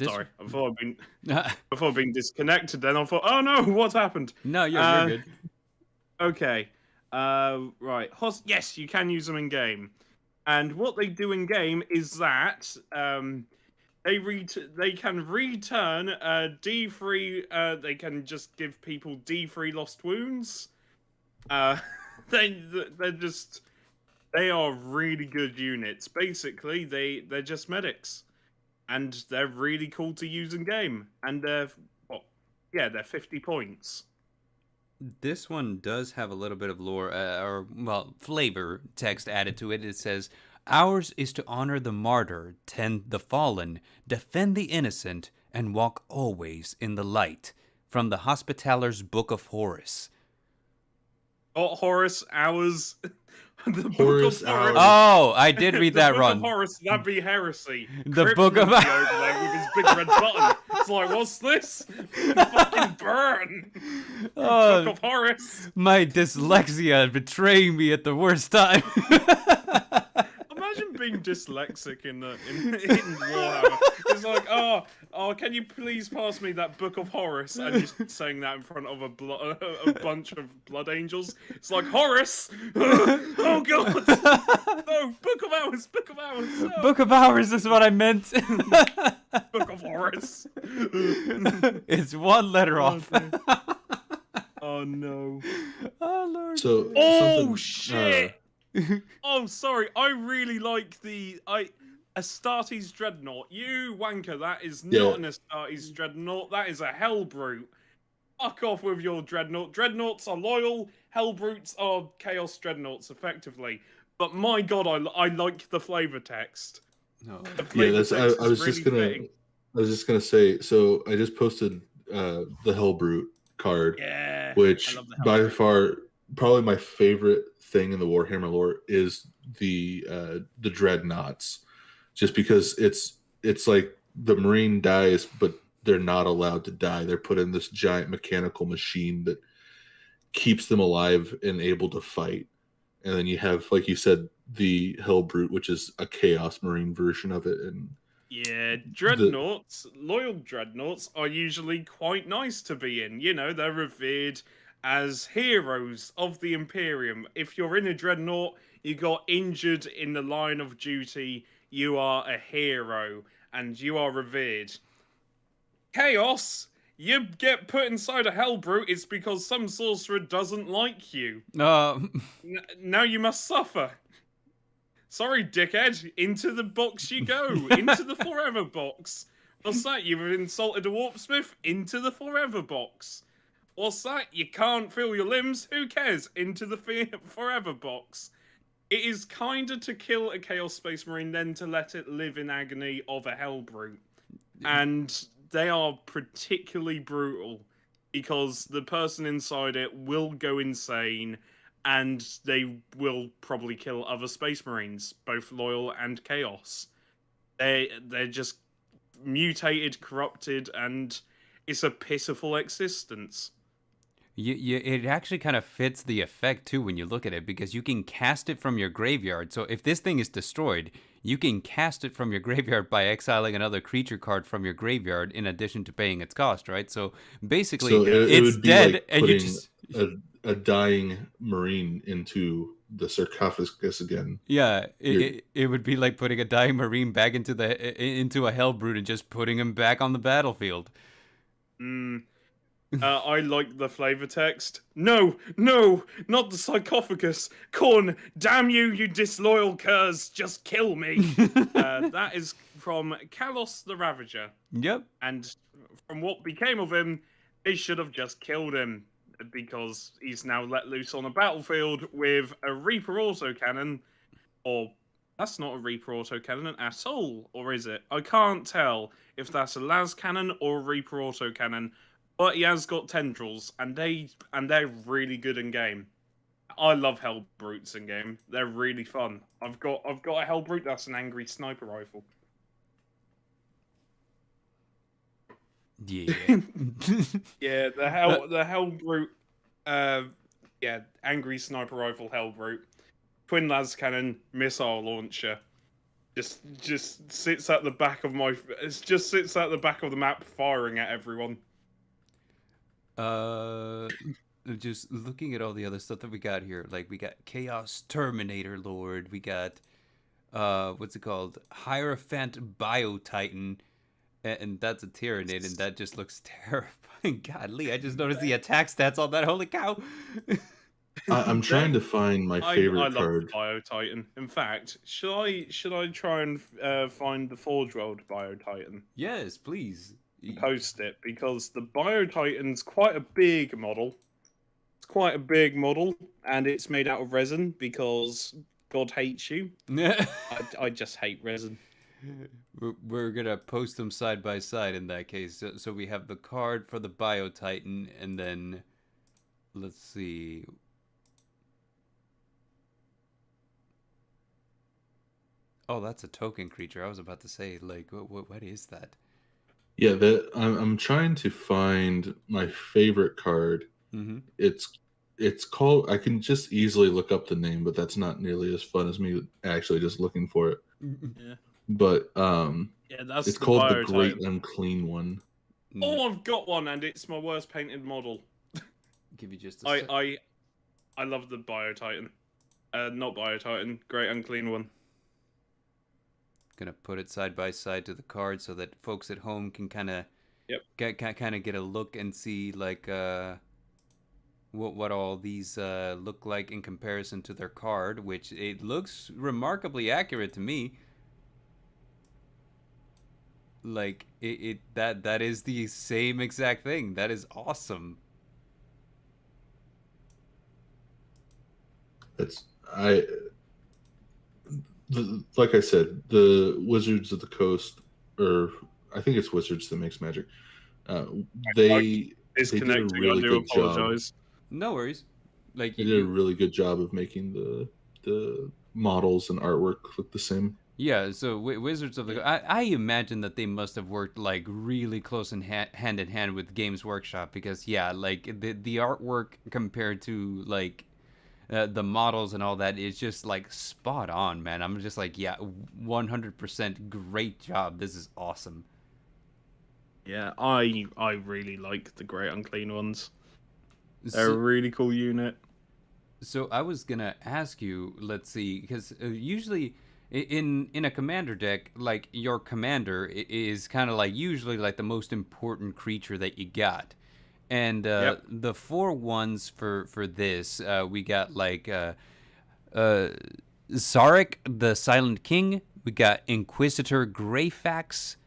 C: Sorry, I thought I'd been disconnected. Then I thought, oh no, what happened?
A: No, you're good.
C: Okay, right. Yes, you can use them in game, and what they do in game is that they can return D3. They can just give people D3 lost wounds. They are really good units. Basically, they're just medics, and they're really cool to use in game. And they're 50 points.
A: This one does have a little bit of lore, flavor text added to it. It says, "Ours is to honor the martyr, tend the fallen, defend the innocent, and walk always in the light." From the Hospitaller's Book of Horus.
C: Oh, Horus, ours. The
B: Horus,
C: Book of Horus.
A: Oh, I did read that wrong.
C: The Book of Horus, that'd be heresy.
A: The Book of
C: over there with his big red button. It's like, what's this? Fucking burn. Book of Horus.
A: My dyslexia betraying me at the worst time.
C: Imagine being dyslexic in Warhammer. It's like, oh, can you please pass me that Book of Horus? And just saying that in front of a bunch of blood angels. It's like, Horus! Oh god! No, Book of Hours! Book of Hours! No.
A: Book of Hours is what I meant.
C: Book of Horus.
A: It's one letter off.
C: Oh no.
A: Oh lord.
B: So,
C: shit! Oh, sorry. I really like the Astartes Dreadnought. You wanker! That is not an Astartes Dreadnought. That is a Hellbrute. Fuck off with your Dreadnought. Dreadnoughts are loyal. Hellbrutes are Chaos Dreadnoughts, effectively. But my god, I like the flavor text.
A: No.
B: I was just gonna say. So I just posted the Hellbrute card, which by far probably my favorite thing in the Warhammer lore is the dreadnoughts, just because it's like the Marine dies, but they're not allowed to die. They're put in this giant mechanical machine that keeps them alive and able to fight. And then you have, like you said, the Hellbrute, which is a Chaos Marine version of it. And
C: dreadnoughts, loyal dreadnoughts are usually quite nice to be in. You know, they're revered as heroes of the Imperium. If you're in a dreadnought, you got injured in the line of duty, you are a hero, and you are revered. Chaos, you get put inside a Hellbrute, it's because some sorcerer doesn't like you. Now you must suffer. Sorry, dickhead. Into the box you go. Into the forever box. What's that? You've insulted a warpsmith? Into the forever box. What's that? You can't feel your limbs? Who cares? Into the forever box. It is kinda to kill a Chaos Space Marine, then to let it live in agony of a Hellbrute. And they are particularly brutal, because the person inside it will go insane, and they will probably kill other Space Marines, both loyal and Chaos. They're just mutated, corrupted, and it's a pitiful existence.
A: It actually kind of fits the effect too when you look at it, because you can cast it from your graveyard. So if this thing is destroyed, you can cast it from your graveyard by exiling another creature card from your graveyard in addition to paying its cost, right? So basically,
B: So it
A: it's
B: would be
A: dead,
B: like
A: and you
B: putting
A: just
B: a dying marine into the sarcophagus again.
A: yeah,
B: You're,
A: it would be like putting a dying marine back into a hellbrute and just putting him back on the battlefield.
C: Mm. I like the flavor text. No, no, not the sarcophagus. Corn, damn you, you disloyal curs, just kill me. That is from Kalos the Ravager.
A: Yep.
C: And from what became of him, they should have just killed him, because he's now let loose on a battlefield with a Reaper autocannon, or that's not a Reaper autocannon at all, or is it? I can't tell if that's a las cannon or a Reaper autocannon, but he has got tendrils, and they're really good in game. I love Hell Brutes in game; they're really fun. I've got a Hell Brute that's an angry sniper rifle.
A: Yeah.
C: Yeah, the Hell Brute, yeah, angry sniper rifle Hell Brute, twin las cannon, missile launcher, just sits at the back of my, it just sits at the back of the map firing at everyone.
A: Just looking at all the other stuff that we got here, like we got Chaos Terminator Lord, we got what's it called, Hierophant Bio Titan. And that's a Tyranid, and that just looks terrifying. Godly, I just noticed the attack stats on that. Holy cow!
B: I'm trying to find my favorite
C: I love
B: card.
C: the Bio Titan. In fact, should I try and find the Forge World Bio Titan?
A: Yes, please.
C: Post it, because the Bio Titan's quite a big model. It's quite a big model, and it's made out of resin because God hates you. I just hate resin.
A: We're gonna post them side by side in that case. So we have the card for the Bio Titan, and then let's see. Oh, that's a token creature. I was about to say, like, what is that?
B: Yeah, I'm trying to find my favorite card.
A: Mm-hmm.
B: It's called. I can just easily look up the name, but that's not nearly as fun as me actually just looking for it.
C: Yeah.
B: But
C: yeah, that's
B: it's
C: the
B: called the
C: Bio
B: Great
C: Titan.
B: Unclean One.
C: Oh, I've got one, and it's my worst painted model.
A: Give you just a
C: I love the Bio Titan. Not Bio Titan, Great Unclean One.
A: Gonna put it side by side to the card so that folks at home can kind of get a look and see like what all these look like in comparison to their card, which it looks remarkably accurate to me. Like that is the same exact thing. That is awesome.
B: Like I said, the Wizards of the Coast, or I think it's Wizards that makes Magic. They did a really good job.
A: No worries. Like
B: they did a really good job of making the models and artwork look the same.
A: Yeah, so Wizards of the I imagine that they must have worked like really close in hand in hand with Games Workshop, because yeah, like the artwork compared to like the models and all that is just like spot on, man. I'm just like, yeah, 100% great job. This is awesome.
C: Yeah, I really like the Great Unclean Ones. They're a really cool unit.
A: So I was gonna ask you, let's see, because usually in a commander deck, like your commander is kind of like usually like the most important creature that you got. And the 4/1s for this, we got like Zarek the Silent King, we got Inquisitor Greyfax,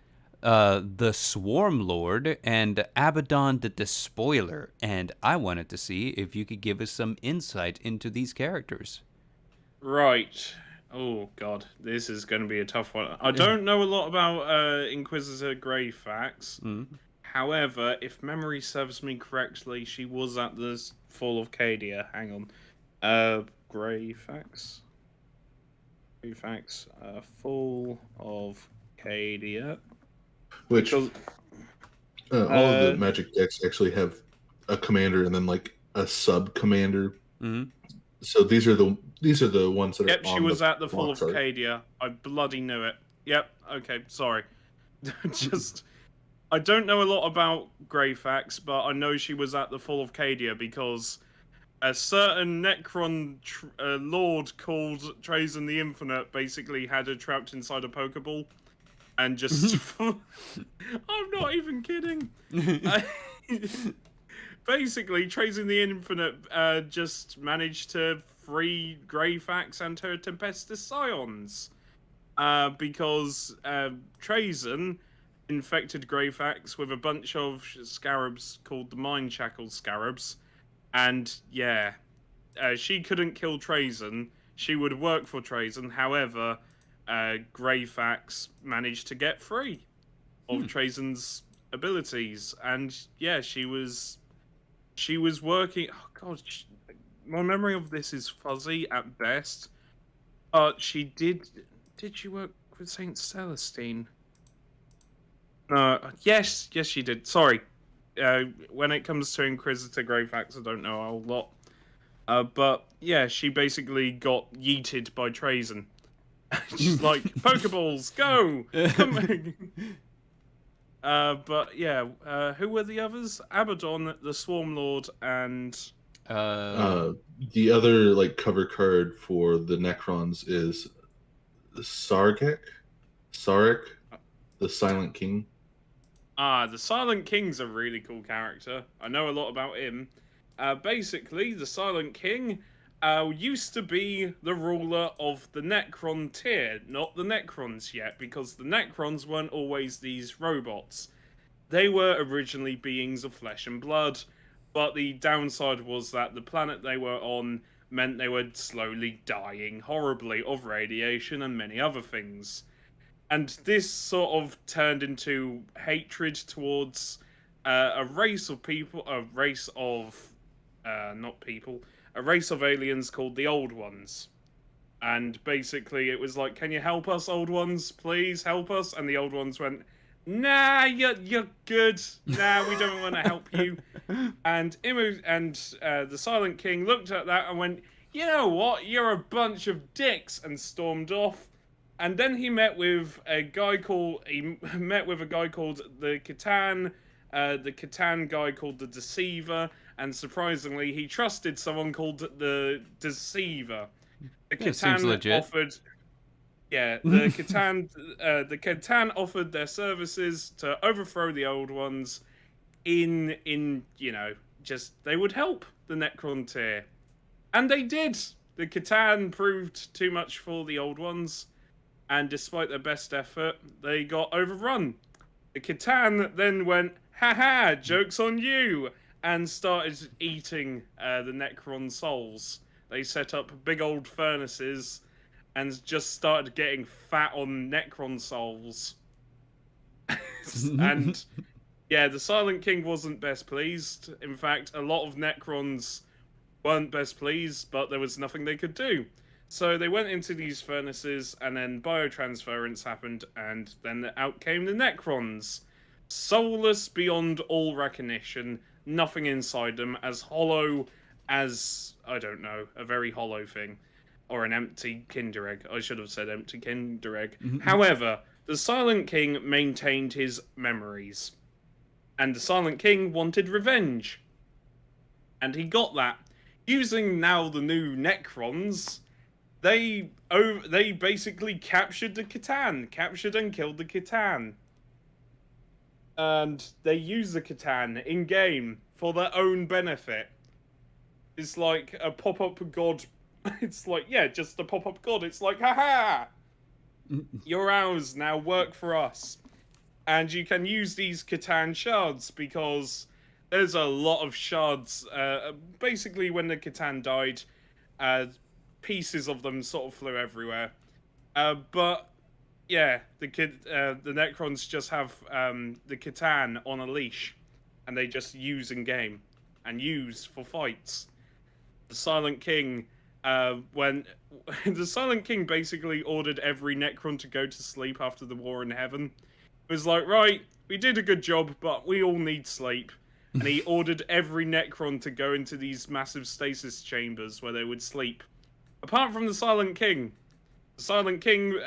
A: the Swarm Lord, and Abaddon the Despoiler. And I wanted to see if you could give us some insight into these characters.
C: Right. Oh god, this is going to be a tough one. I don't know a lot about Inquisitor Greyfax. However, if memory serves me correctly, she was at the Fall of Cadia. Hang on. Greyfax, Fall of Cadia.
B: Which all of the Magic decks actually have a commander and then like a sub commander.
A: Mm-hmm.
B: So these are the ones that are
C: Yep, she
B: on
C: was
B: the
C: at the Fall of
B: box art.
C: Acadia. I bloody knew it. Yep. Okay. Sorry. Just. I don't know a lot about Greyfax, but I know she was at the Fall of Cadia because a certain Necron lord called Trazen the Infinite basically had her trapped inside a Pokeball, and just I'm not even kidding. Basically, Trazen the Infinite just managed to free Greyfax and her Tempestus Scions because Trazen infected Greyfax with a bunch of scarabs called the Mind Shackle Scarabs, and yeah, she couldn't kill Trazen. She would work for Trazen. However, Greyfax managed to get free of Trazen's abilities, and yeah, she was working. Oh god, my memory of this is fuzzy at best. But she did. Did she work with Saint Celestine? Yes, she did. Sorry. When it comes to Inquisitor Greyfax, I don't know a whole lot. But yeah, she basically got yeeted by Trazen. She's like, Pokeballs, go! Come but yeah, who were the others? Abaddon, the Swarmlord, and...
B: The other like cover card for the Necrons is Sarek, the Silent King.
C: The Silent King's a really cool character. I know a lot about him. Basically, the Silent King used to be the ruler of the Necron tier, not the Necrons yet, because the Necrons weren't always these robots. They were originally beings of flesh and blood, but the downside was that the planet they were on meant they were slowly dying horribly of radiation and many other things. And this sort of turned into hatred towards a race of people, a race of aliens called the Old Ones. And basically it was like, can you help us, Old Ones? Please help us. And the Old Ones went, nah, you're good. Nah, we don't want to help you. And the Silent King looked at that and went, you know what? You're a bunch of dicks, and stormed off. And then he met with a guy called the Catan, the Catan guy called the Deceiver, and surprisingly, he trusted someone called the Deceiver. The Catan offered, the Catan offered their services to overthrow the Old Ones. Just they would help the Necron tier, and they did. The Catan proved too much for the Old Ones. And despite their best effort, they got overrun. The Catan then went, haha, joke's on you, and started eating the Necron souls. They set up big old furnaces and just started getting fat on Necron souls. And yeah, the Silent King wasn't best pleased. In fact, a lot of Necrons weren't best pleased, but there was nothing they could do. So they went into these furnaces, and then biotransference happened, and then out came the Necrons. Soulless beyond all recognition, nothing inside them, as hollow as, I don't know, a very hollow thing. Or an empty Kinder Egg. I should have said empty Kinder Egg. However, the Silent King maintained his memories. And the Silent King wanted revenge. And he got that. Using now the new Necrons... They basically captured the Catan, captured and killed the Catan. And they use the Catan in-game for their own benefit. It's like a pop-up god. It's like, yeah, just a pop-up god. It's like, haha! You're ours, now work for us. And you can use these Catan shards because there's a lot of shards. Basically, when the Catan died, pieces of them sort of flew everywhere. But yeah, the Necrons just have the Catan on a leash, and they just use in game and use for fights. The Silent King, when the Silent King basically ordered every Necron to go to sleep after the War in Heaven. It was like, right, we did a good job, but we all need sleep. and he ordered every Necron to go into these massive stasis chambers where they would sleep. Apart from the Silent King. The Silent King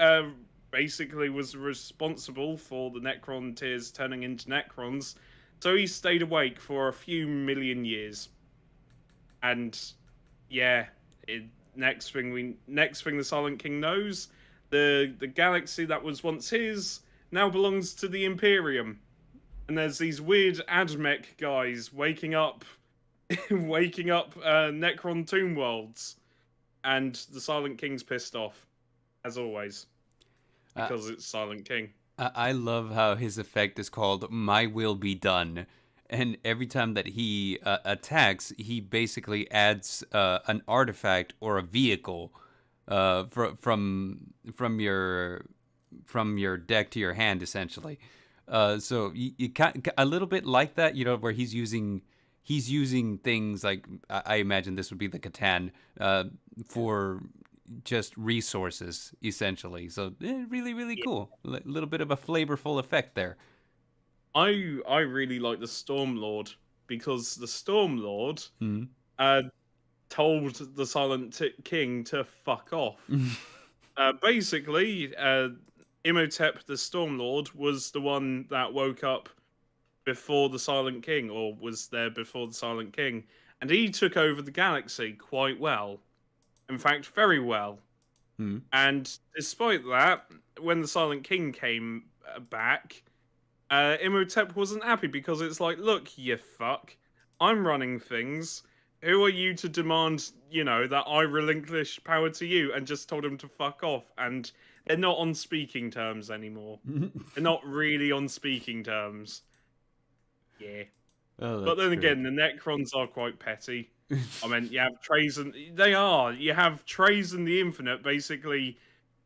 C: basically was responsible for the Necron tears turning into Necrons, so he stayed awake for a few million years. And yeah, next thing the Silent King knows, the galaxy that was once his now belongs to the Imperium. And there's these weird AdMech guys waking up Necron tomb worlds. And the Silent King's pissed off, as always, because it's Silent King.
A: I love how his effect is called "My Will Be Done," and every time that he attacks, he basically adds an artifact or a vehicle from your deck to your hand, essentially. So you a little bit like that, where he's using things like, I imagine this would be the Catan, for just resources, essentially. So really, really cool. A little bit of a flavorful effect there.
C: I really like the Stormlord, because the Stormlord told the Silent King to fuck off. Basically, Imhotep the Stormlord was the one that woke up before the Silent King, or was there before the Silent King, and he took over the galaxy quite well. In fact, very well. And despite that, when the Silent King came back, Imhotep wasn't happy, because it's like, look, you fuck, I'm running things. Who are you to demand, that I relinquish power to you? And just told him to fuck off. And they're not on speaking terms anymore. They're not really on speaking terms. Yeah.
A: Oh,
C: but then again, the Necrons are quite petty. I mean, you have Trazen. You have Trazen the Infinite basically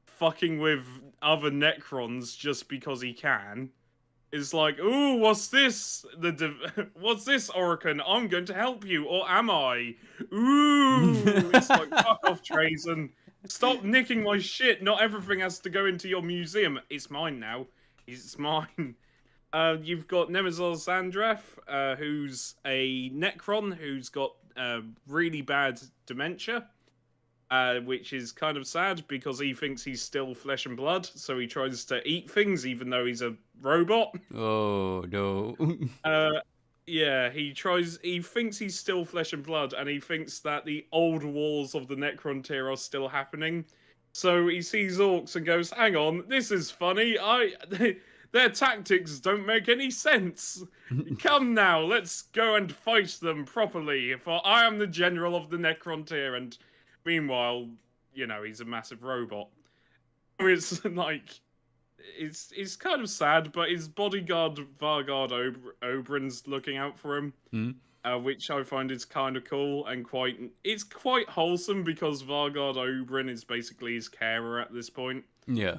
C: fucking with other Necrons just because he can. It's like, ooh, what's this? What's this, Orokin? I'm going to help you, or am I? Ooh, it's like, fuck off, Trazen. Stop nicking my shit. Not everything has to go into your museum. It's mine now. It's mine. You've got Nemesis Zandrath, who's a Necron who's got really bad dementia, which is kind of sad because he thinks he's still flesh and blood, so he tries to eat things even though he's a robot.
A: Oh, no.
C: Yeah, he thinks he's still flesh and blood, and he thinks that the old wars of the Necron tier are still happening. So he sees Orks and goes, hang on, this is funny. Their tactics don't make any sense. Come now, let's go and fight them properly, for I am the general of the Necron tier. And meanwhile, he's a massive robot. It's like, it's kind of sad, but his bodyguard Vargard Oberyn's looking out for him, which I find is kind of cool and it's quite wholesome, because Vargard Oberyn is basically his carer at this point.
A: Yeah.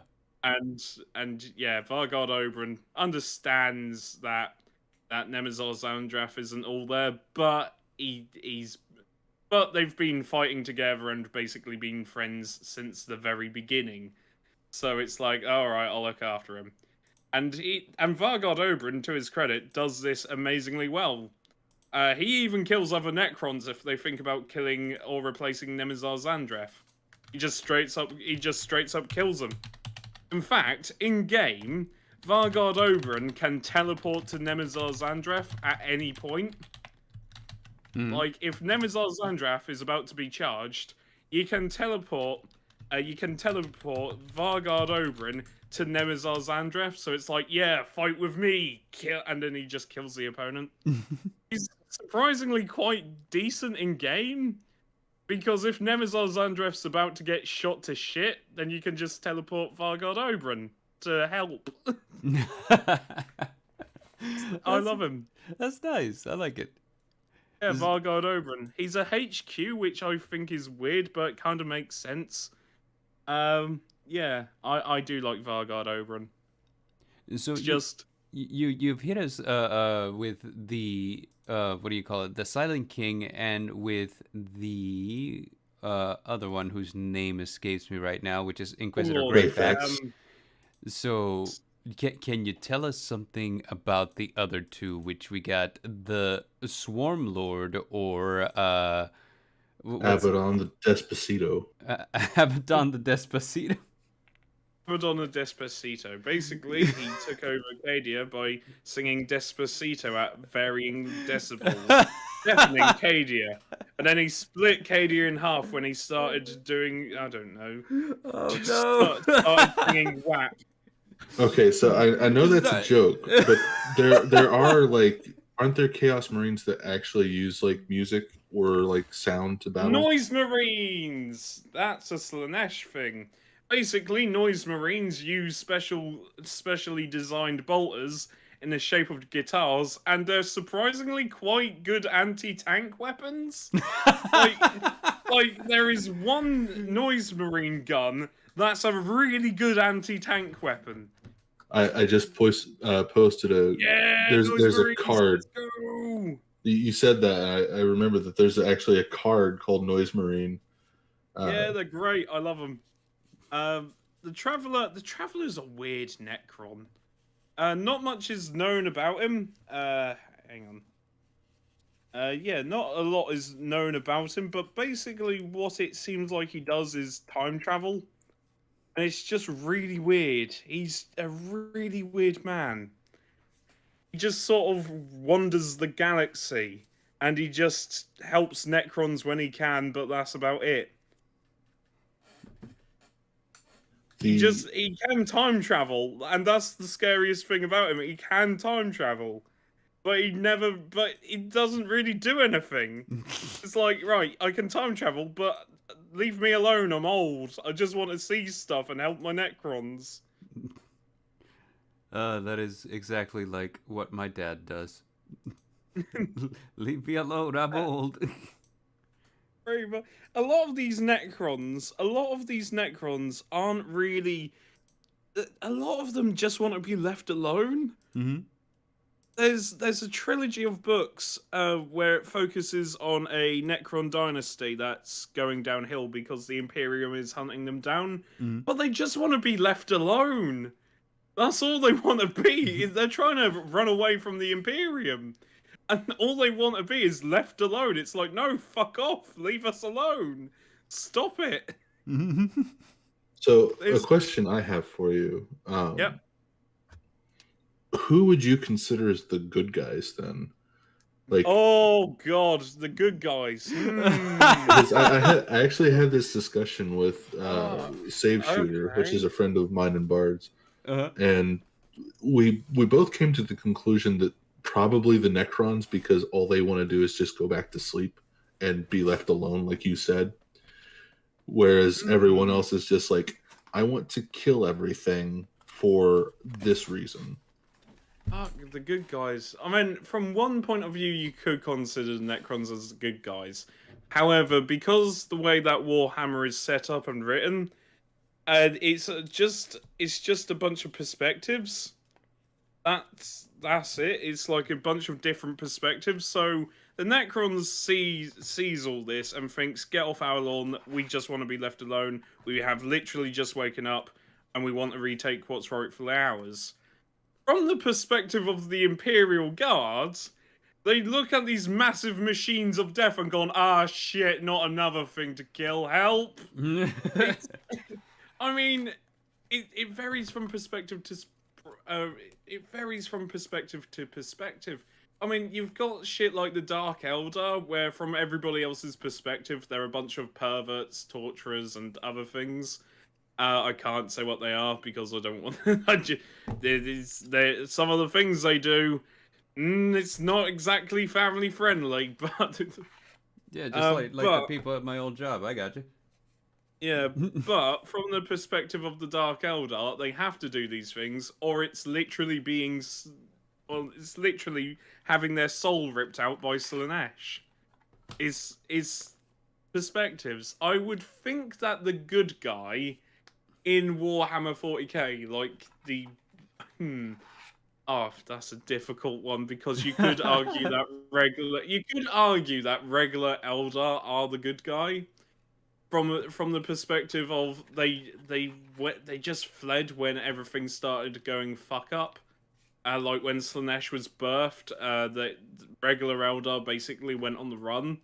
C: And yeah, Vargard Oberyn understands that Nemesis Zandrath isn't all there, but but they've been fighting together and basically been friends since the very beginning. So it's like, all right, I'll look after him. And Vargard Oberyn, to his credit, does this amazingly well. He even kills other Necrons if they think about killing or replacing Nemesis Zandrath. He just straight up kills them. In fact, in-game, Vargard Oberyn can teleport to Nemesis Zandrath at any point. Like, if Nemesis Zandrath is about to be charged, you can teleport Vargard Oberyn to Nemesis Zandrath, so it's like, yeah, fight with me, and then he just kills the opponent. He's surprisingly quite decent in-game. Because if Nemesis Zandrath's about to get shot to shit, then you can just teleport Vargard Oberyn to help. I love him.
A: That's nice. I like it.
C: Yeah, Vargard Oberyn. He's a HQ, which I think is weird, but it kind of makes sense. Yeah, I do like Vargard Oberyn.
A: So
C: it's just
A: you've hit us with the what do you call it? The Silent King, and with the other one whose name escapes me right now, which is Inquisitor Greyfax. So Can you tell us something about the other two, which we got the Swarm Lord or what's
B: Abaddon the Despacito.
A: Abaddon the Despacito?
C: Madonna Despacito. Basically, he took over Cadia by singing Despacito at varying decibels, deafening Cadia. And then he split Cadia in half when he started doing, I don't know,
A: Oh
C: started singing WAP.
B: Okay, so I know that's a joke, but there are like, aren't there Chaos Marines that actually use like music or like sound to battle?
C: Noise Marines! That's a Slaanesh thing. Basically, Noise Marines use specially designed bolters in the shape of guitars, and they're surprisingly quite good anti-tank weapons. like there is one Noise Marine gun that's a really good anti-tank weapon.
B: I just posted a there's a card.
C: Let's go!
B: You said that. I remember that there's actually a card called Noise Marine.
C: Yeah, they're great. I love them. The Traveler's a weird Necron. Not much is known about him. Hang on. Yeah, not a lot is known about him, but basically what it seems like he does is time travel. And it's just really weird. He's a really weird man. He just sort of wanders the galaxy, and he just helps Necrons when he can, but that's about it. He can time travel, and that's the scariest thing about him. He can time travel, but he doesn't really do anything. It's like, right, I can time travel, but leave me alone, I'm old. I just want to see stuff and help my Necrons.
A: That is exactly like what my dad does. Leave me alone, I'm old.
C: A lot of these Necrons aren't really... A lot of them just want to be left alone.
A: Mm-hmm.
C: There's a trilogy of books where it focuses on a Necron dynasty that's going downhill because the Imperium is hunting them down.
A: Mm-hmm.
C: But they just want to be left alone. That's all they want to be. They're trying to run away from the Imperium. And all they want to be is left alone. It's like, no, fuck off. Leave us alone. Stop it.
B: So, a question I have for you.
C: Yep.
B: Who would you consider as the good guys then? Like,
C: oh god, the good guys.
B: I actually had this discussion with Save Shooter, which is a friend of mine and Bard's, and we both came to the conclusion that probably the Necrons, because all they want to do is just go back to sleep and be left alone, like you said. Whereas everyone else is just like, I want to kill everything for this reason.
C: The good guys. I mean, from one point of view, you could consider the Necrons as good guys. However, because the way that Warhammer is set up and written, it's just a bunch of perspectives. That's it. It's like a bunch of different perspectives. So the Necrons sees all this and thinks, get off our lawn. We just want to be left alone. We have literally just woken up and we want to retake what's rightfully ours. From the perspective of the Imperial Guards, they look at these massive machines of death and gone, ah, shit, not another thing to kill. Help! I mean, it varies from perspective to perspective. I mean, you've got shit like the Dark Elder, where from everybody else's perspective, they're a bunch of perverts, torturers, and other things. I can't say what they are because I don't want. Some of the things they do, it's not exactly family friendly. But
A: yeah, just like the people at my old job. I got you.
C: Yeah, but from the perspective of the Dark Elder, they have to do these things, or it's literally it's literally having their soul ripped out by Slaanesh. Is perspectives. I would think that the good guy in Warhammer 40K, like the... Oh, that's a difficult one, because you could argue that regular Elder are the good guy. from the perspective of they just fled when everything started going fuck up. Like when Slaanesh was birthed, the regular Eldar basically went on the run.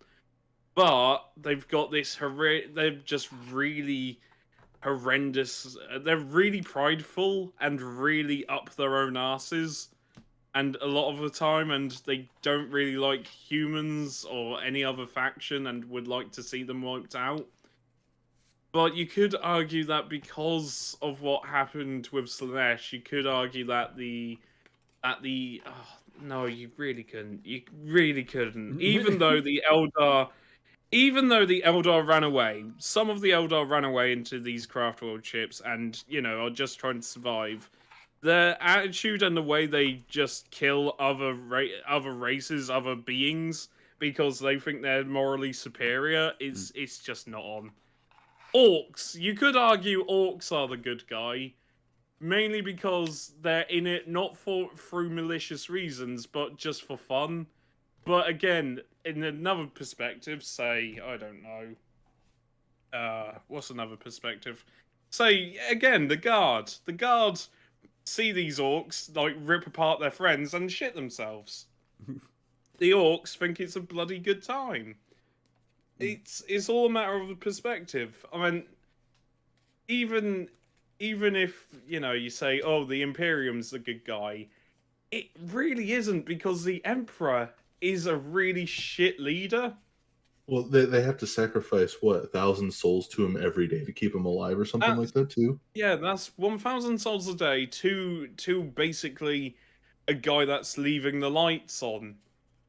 C: But they've got this they're just really horrendous. They're really prideful and really up their own asses, and a lot of the time, and they don't really like humans or any other faction, and would like to see them wiped out. But you could argue that because of what happened with Slaanesh, you could argue that no, you really couldn't. You really couldn't. Even though the Eldar ran away, some of the Eldar ran away into these craft world ships, and are just trying to survive. Their attitude and the way they just kill other races, other beings, because they think they're morally superior it's just not on. Orks, you could argue Orks are the good guy, mainly because they're in it not through malicious reasons, but just for fun. But again, in another perspective, say, I don't know, what's another perspective? Say, again, the Guard. The Guard see these Orks, like, rip apart their friends and shit themselves. The Orks think it's a bloody good time. It's all a matter of perspective. I mean, even if, you say, oh, the Imperium's the good guy, it really isn't, because the Emperor is a really shit leader.
B: Well, they have to sacrifice, 1,000 souls to him every day to keep him alive or something like that, too?
C: Yeah, that's 1,000 souls a day to basically a guy that's leaving the lights on.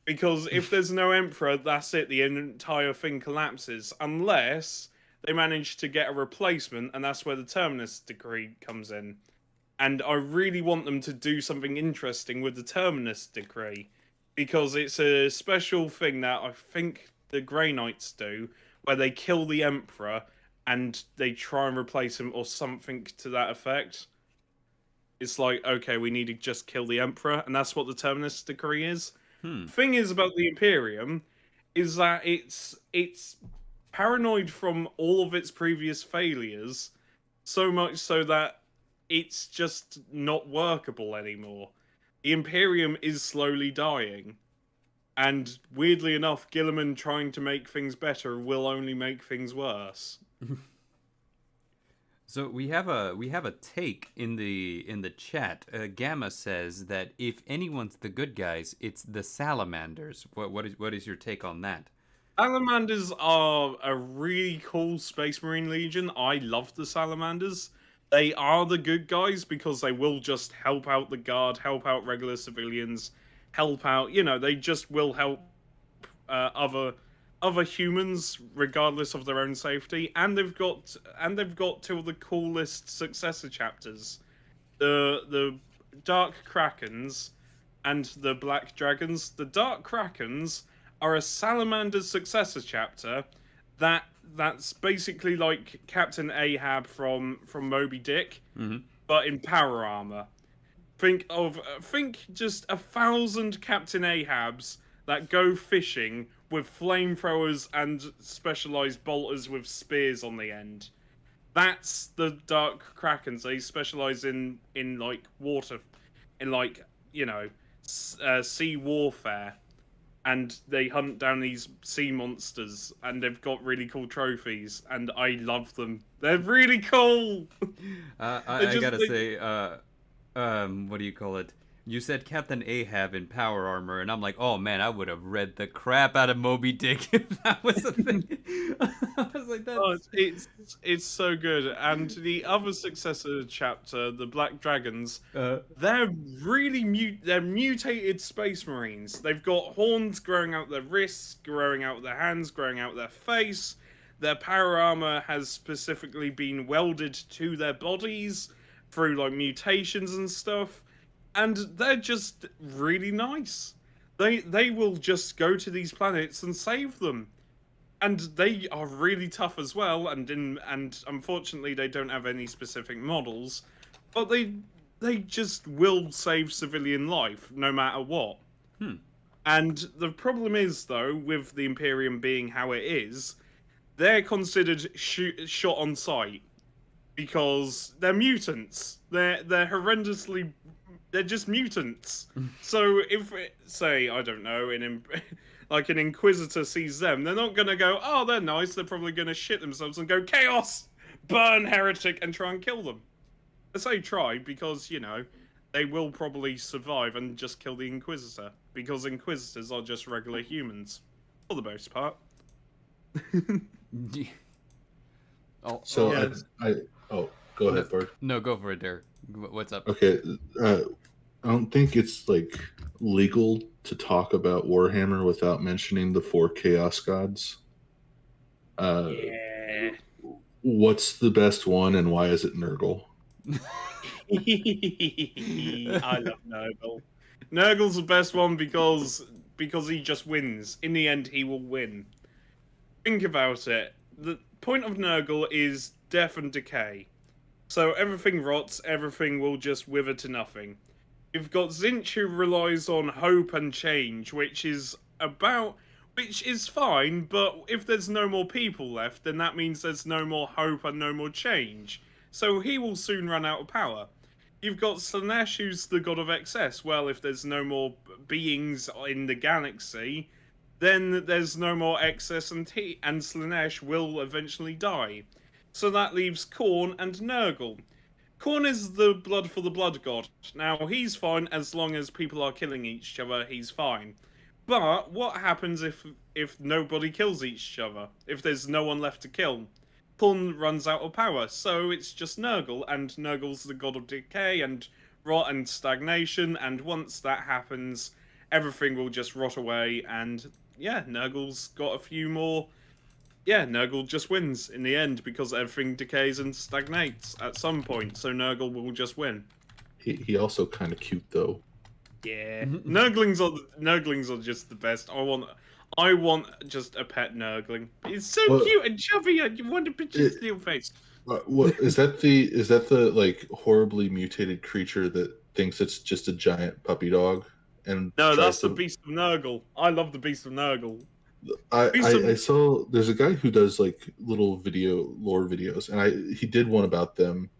C: Because if there's no Emperor, that's it, the entire thing collapses. Unless they manage to get a replacement, and that's where the Terminus Decree comes in. And I really want them to do something interesting with the Terminus Decree, because it's a special thing that I think the Grey Knights do, where they kill the Emperor and they try and replace him or something to that effect. It's like, okay, we need to just kill the Emperor, and that's what the Terminus Decree is. Thing is about the Imperium is that it's paranoid from all of its previous failures, so much so that it's just not workable anymore. The Imperium is slowly dying, and weirdly enough, Gilliman trying to make things better will only make things worse.
A: So we have a take in the chat. Gamma says that if anyone's the good guys, it's the Salamanders. What is your take on that?
C: Salamanders are a really cool Space Marine Legion. I love the Salamanders. They are the good guys because they will just help out the Guard, help out regular civilians, help out. They just will help other humans, regardless of their own safety, and they've got two of the coolest successor chapters, the Dark Krakens and the Black Dragons. The Dark Krakens are a Salamander's successor chapter that's basically like Captain Ahab from Moby Dick, but in power armor. Think just 1,000 Captain Ahabs that go fishing with flamethrowers and specialized bolters with spears on the end. That's the Dark Krakens. They specialize in like water, in like sea warfare, and they hunt down these sea monsters, and they've got really cool trophies, and I love them. They're really cool.
A: I gotta say, what do you call it? You said Captain Ahab in power armor, and I'm like, oh man, I would have read the crap out of Moby Dick if that was a thing. I was like, that's...
C: Oh, it's so good. And the other successor chapter, the Black Dragons, they're really they're mutated Space Marines. They've got horns growing out their wrists, growing out their hands, growing out their face. Their power armor has specifically been welded to their bodies through like mutations and stuff. And they're just really nice. They will just go to these planets and save them. And they are really tough as well, and unfortunately they don't have any specific models, but they just will save civilian life no matter what. And the problem is, though, with the Imperium being how it is, they're considered shot on sight because they're mutants. They're horrendously. They're just mutants. So if, say, I don't know, like an Inquisitor sees them, they're not gonna go, oh, they're nice. They're probably gonna shit themselves and go, chaos, burn heretic, and try and kill them. I say try because, you know, they will probably survive and just kill the Inquisitor, because Inquisitors are just regular humans, for the most part.
B: So go ahead, Bart.
A: No, go for it, Derek. What's up?
B: Okay, I don't think it's like legal to talk about Warhammer without mentioning the 4 Chaos Gods.
C: Yeah.
B: What's the best one, and why is it Nurgle?
C: I love Nurgle. Nurgle's the best one because he just wins. In the end, he will win. Think about it. The point of Nurgle is death and decay. So everything rots, everything will just wither to nothing. You've got Zinch, who relies on hope and change, which is fine, but if there's no more people left, then that means there's no more hope and no more change. So he will soon run out of power. You've got Slaanesh, who's the god of excess. Well, if there's no more beings in the galaxy, then there's no more excess, and Slaanesh will eventually die. So that leaves Khorne and Nurgle. Khorne is the blood for the blood god. Now, he's fine as long as people are killing each other, he's fine. But what happens if nobody kills each other? If there's no one left to kill? Khorne runs out of power, so it's just Nurgle, and Nurgle's the god of decay and rot and stagnation, and once that happens, everything will just rot away, and yeah, Nurgle's got a few more. Yeah, Nurgle just wins in the end because everything decays and stagnates at some point, so Nurgle will just win.
B: He also kind of cute though.
C: Yeah, Nurglings are just the best. I want just a pet Nurgling. It's so cute and chubby, and you want to pinch his little face.
B: What is that? The like horribly mutated creature that thinks it's just a giant puppy dog? And
C: no, that's the Beast of Nurgle. I love the Beast of Nurgle.
B: I saw there's a guy who does like little lore videos, and he did one about them,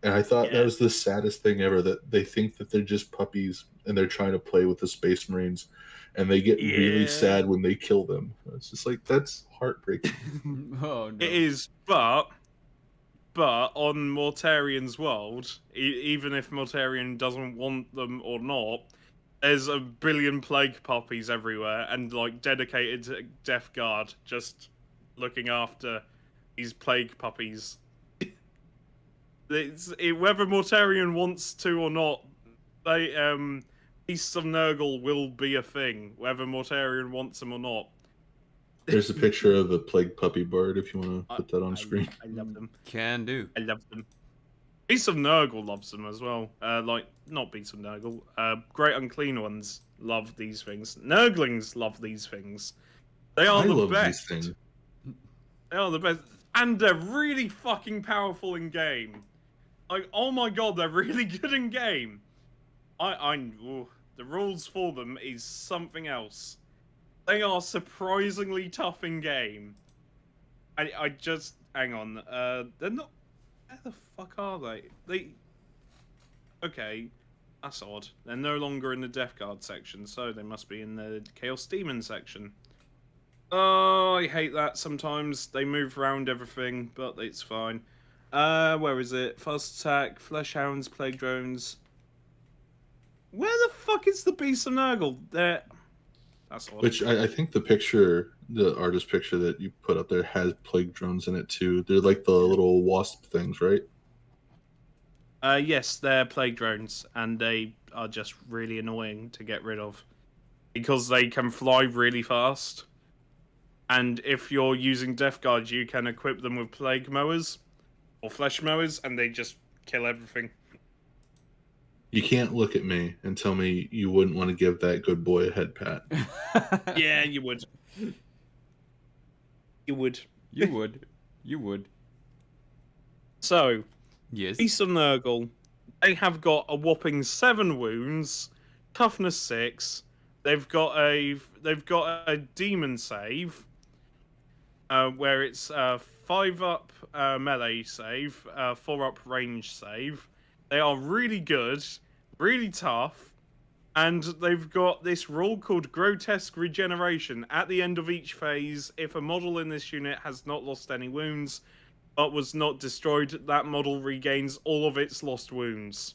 B: and I thought that was the saddest thing ever, that they think that they're just puppies and they're trying to play with the Space Marines, and they get really sad when they kill them. It's just like, that's heartbreaking.
A: Oh no.
C: It is, but on Mortarian's world, even if Mortarian doesn't want them or not, there's a billion plague puppies everywhere, and like dedicated Death Guard just looking after these plague puppies. Whether Mortarian wants to or not, Beasts of Nurgle will be a thing, whether Mortarian wants them or not.
B: There's a picture of a plague puppy Bard if you want to put that on screen.
C: I love them.
A: Can do.
C: I love them. Beasts of Nurgle loves them as well. Not Beasts of Nurgle. Great Unclean Ones love these things. Nurglings love these things. They are the best. These things. They are the best. And they're really fucking powerful in game. Like, oh my god, they're really good in game. The rules for them is something else. They are surprisingly tough in game. I just... Hang on. They're not... Where the fuck are they? Okay, that's odd. They're no longer in the Death Guard section, so they must be in the Chaos Demon section. Oh, I hate that sometimes. They move around everything, but it's fine. Where is it? Fast Attack, Flesh Hounds, Plague Drones. Where the fuck is the Beast of Nurgle? There. That's odd.
B: Which I think the artist picture that you put up there has plague drones in it too. They're like the little wasp things, right?
C: Yes, they're plague drones, and they are just really annoying to get rid of because they can fly really fast. And if you're using Death Guard, you can equip them with plague mowers or flesh mowers, and they just kill everything.
B: You can't look at me and tell me you wouldn't want to give that good boy a head pat.
C: Yeah, you would. You would.
A: You would. You would.
C: So,
A: yes.
C: Beast of Nurgle, they have got a whopping 7 wounds, toughness 6. They've got a demon save. where it's 5 up melee save, 4 up range save. They are really good, really tough, and they've got this rule called grotesque regeneration. At the end of each phase, if a model in this unit has not lost any wounds, but was not destroyed, that model regains all of its lost wounds.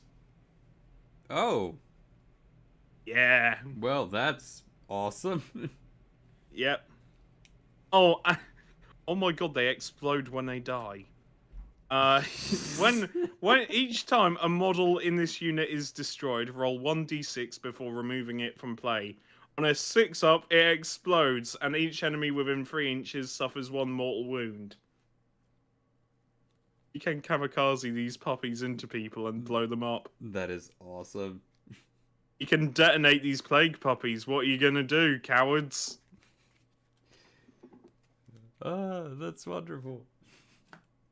A: Oh.
C: Yeah.
A: Well, that's awesome.
C: Yep. Oh, oh my god, they explode when they die. When each time a model in this unit is destroyed, roll 1d6 before removing it from play. On a 6 up, it explodes, and each enemy within 3 inches suffers 1 mortal wound. You can kamikaze these puppies into people and blow them up.
A: That is awesome.
C: You can detonate these plague puppies. What are you gonna do, cowards?
A: That's wonderful.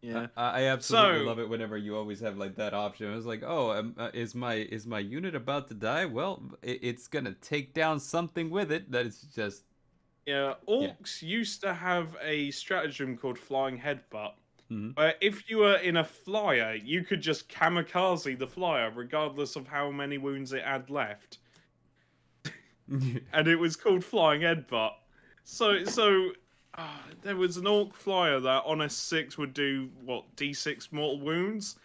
C: Yeah,
A: I absolutely love it whenever you always have like that option. I was like, oh, is my unit about to die? Well, it's gonna take down something with it. That is just.
C: Yeah, Orks used to have a stratagem called Flying Headbutt.
A: Mm-hmm.
C: Where if you were in a flyer, you could just kamikaze the flyer, regardless of how many wounds it had left. And it was called Flying Headbutt. So there was an Orc flyer that on a 6 would do, what, D6 mortal wounds?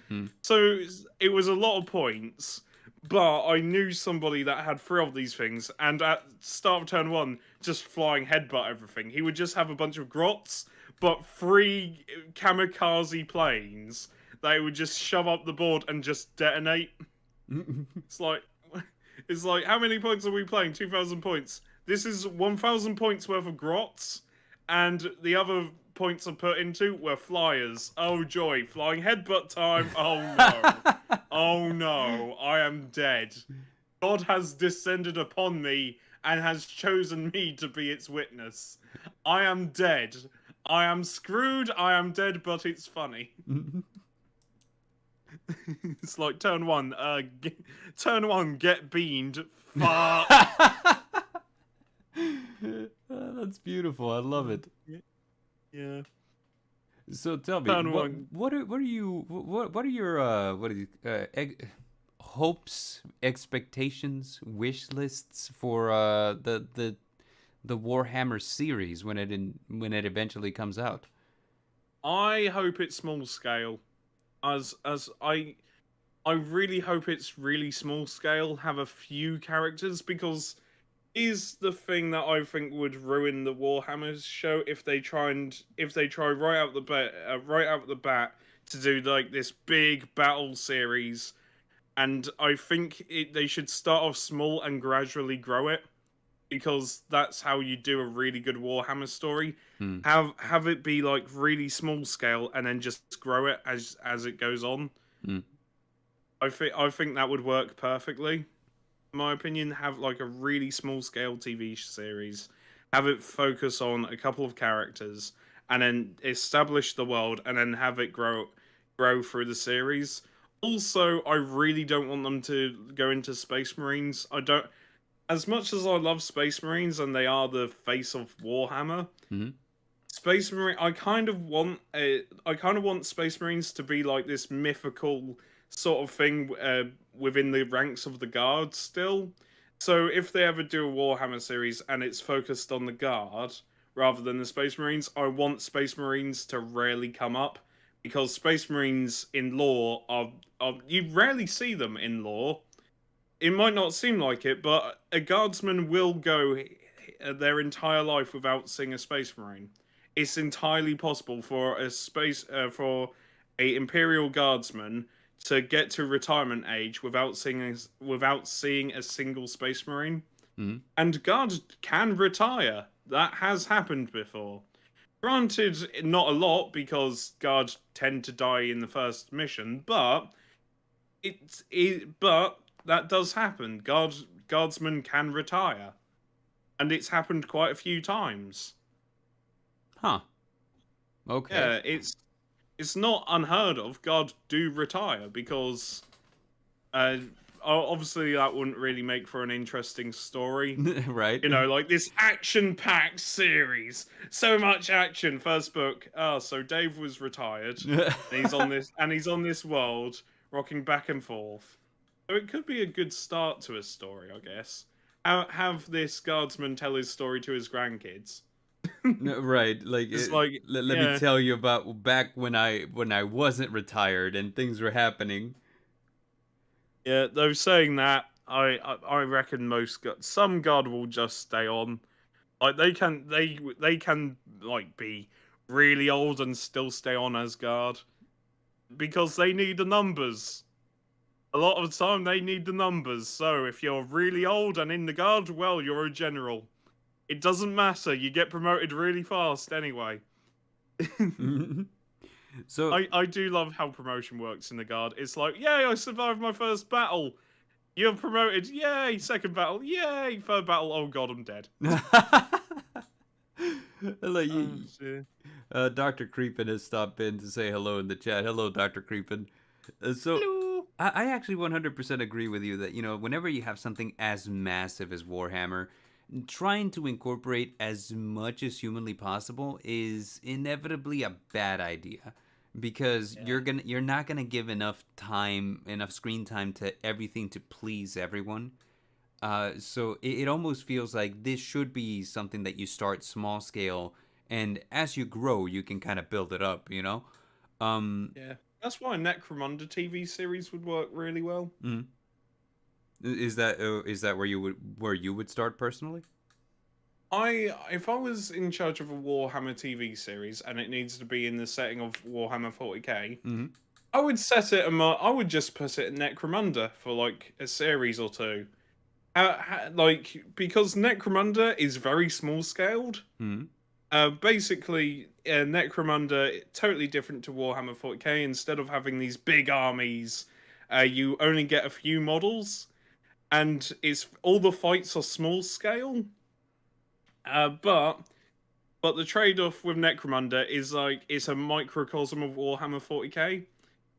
C: So it was a lot of points, but I knew somebody that had 3 of these things, and at start of turn 1, just Flying Headbutt everything. He would just have a bunch of grots, but 3 kamikaze planes that he would just shove up the board and just detonate. It's like, how many points are we playing? 2,000 points. This is 1,000 points worth of grots, and the other points are put into were flyers. Oh joy, Flying Headbutt time. Oh no. Oh no, I am dead. God has descended upon me and has chosen me to be its witness. I am dead. I am screwed, I am dead, but it's funny. It's like turn 1, get beamed. Fuck.
A: That's beautiful. I love it.
C: Yeah.
A: So tell me, what are your hopes, expectations, wish lists for the Warhammer series when it eventually comes out?
C: I hope it's small scale. As I really hope it's really small scale, have a few characters, because is the thing that I think would ruin the Warhammer show if they try right out the bat to do like this big battle series, and I think they should start off small and gradually grow it, because that's how you do a really good Warhammer story. Have it be like really small scale and then just grow it as it goes on. I think that would work perfectly. In my opinion, have like a really small scale TV series, have it focus on a couple of characters, and then establish the world, and then have it grow through the series. Also, I really don't want them to go into Space Marines. I don't, as much as I love Space Marines and they are the face of Warhammer. Space Marine, I kind of want Space Marines to be like this mythical sort of thing within the ranks of the Guard still. So if they ever do a Warhammer series and it's focused on the Guard rather than the Space Marines, I want Space Marines to rarely come up, because Space Marines in lore are you rarely see them in lore. It might not seem like it, but a Guardsman will go their entire life without seeing a Space Marine. It's entirely possible for a Imperial Guardsman to get to retirement age without seeing a single Space Marine. And Guards can retire. That has happened before. Granted, not a lot, because Guards tend to die in the first mission, but that does happen. Guardsmen can retire, and it's happened quite a few times.
A: Huh. Okay.
C: Yeah, it's not unheard of. Guards do retire because, obviously that wouldn't really make for an interesting story.
A: Right?
C: You know, like this action-packed series, so much action. First book. Oh, so Dave was retired, and he's on this world, rocking back and forth. So it could be a good start to a story, I guess. Have this guardsman tell his story to his grandkids.
A: No, right. Like,
C: It's like,
A: let me
C: yeah,
A: tell you about back when I wasn't retired and things were happening.
C: yeah. Though saying that, I reckon some guard will just stay on. Like they can like be really old and still stay on as guard because they need the numbers. A lot of the time they need the numbers. So if you're really old and in the guard, well, you're a general. It doesn't matter. You get promoted really fast anyway.
A: So
C: I do love how promotion works in the guard. It's like, yay, I survived my first battle. You're promoted. Yay, second battle. Yay, third battle. Oh god, I'm dead.
A: like,
C: Dear.
A: Dr. Creepin has stopped in to say hello in the chat. Hello, Dr. Creepin. So
C: Hello.
A: I actually 100% agree with you that, whenever you have something as massive as Warhammer, trying to incorporate as much as humanly possible is inevitably a bad idea, because
C: Yeah.
A: you're not gonna give enough screen time to everything to please everyone. So it almost feels like this should be something that you start small scale, and as you grow, you can kind of build it up. Um,
C: Yeah. That's why a Necromunda TV series would work really well.
A: mhm. Is that where you would start personally?
C: If I was in charge of a Warhammer TV series and it needs to be in the setting of Warhammer 40K,
A: Mm-hmm.
C: I would set it. I would just put it in Necromunda for like a series or two. Like because Necromunda is very small scaled.
A: Mm-hmm.
C: Basically, Necromunda totally different to Warhammer 40K. Instead of having these big armies, you only get a few models, and it's all the fights are small scale. But the trade-off with Necromunda is like it's a microcosm of Warhammer 40K.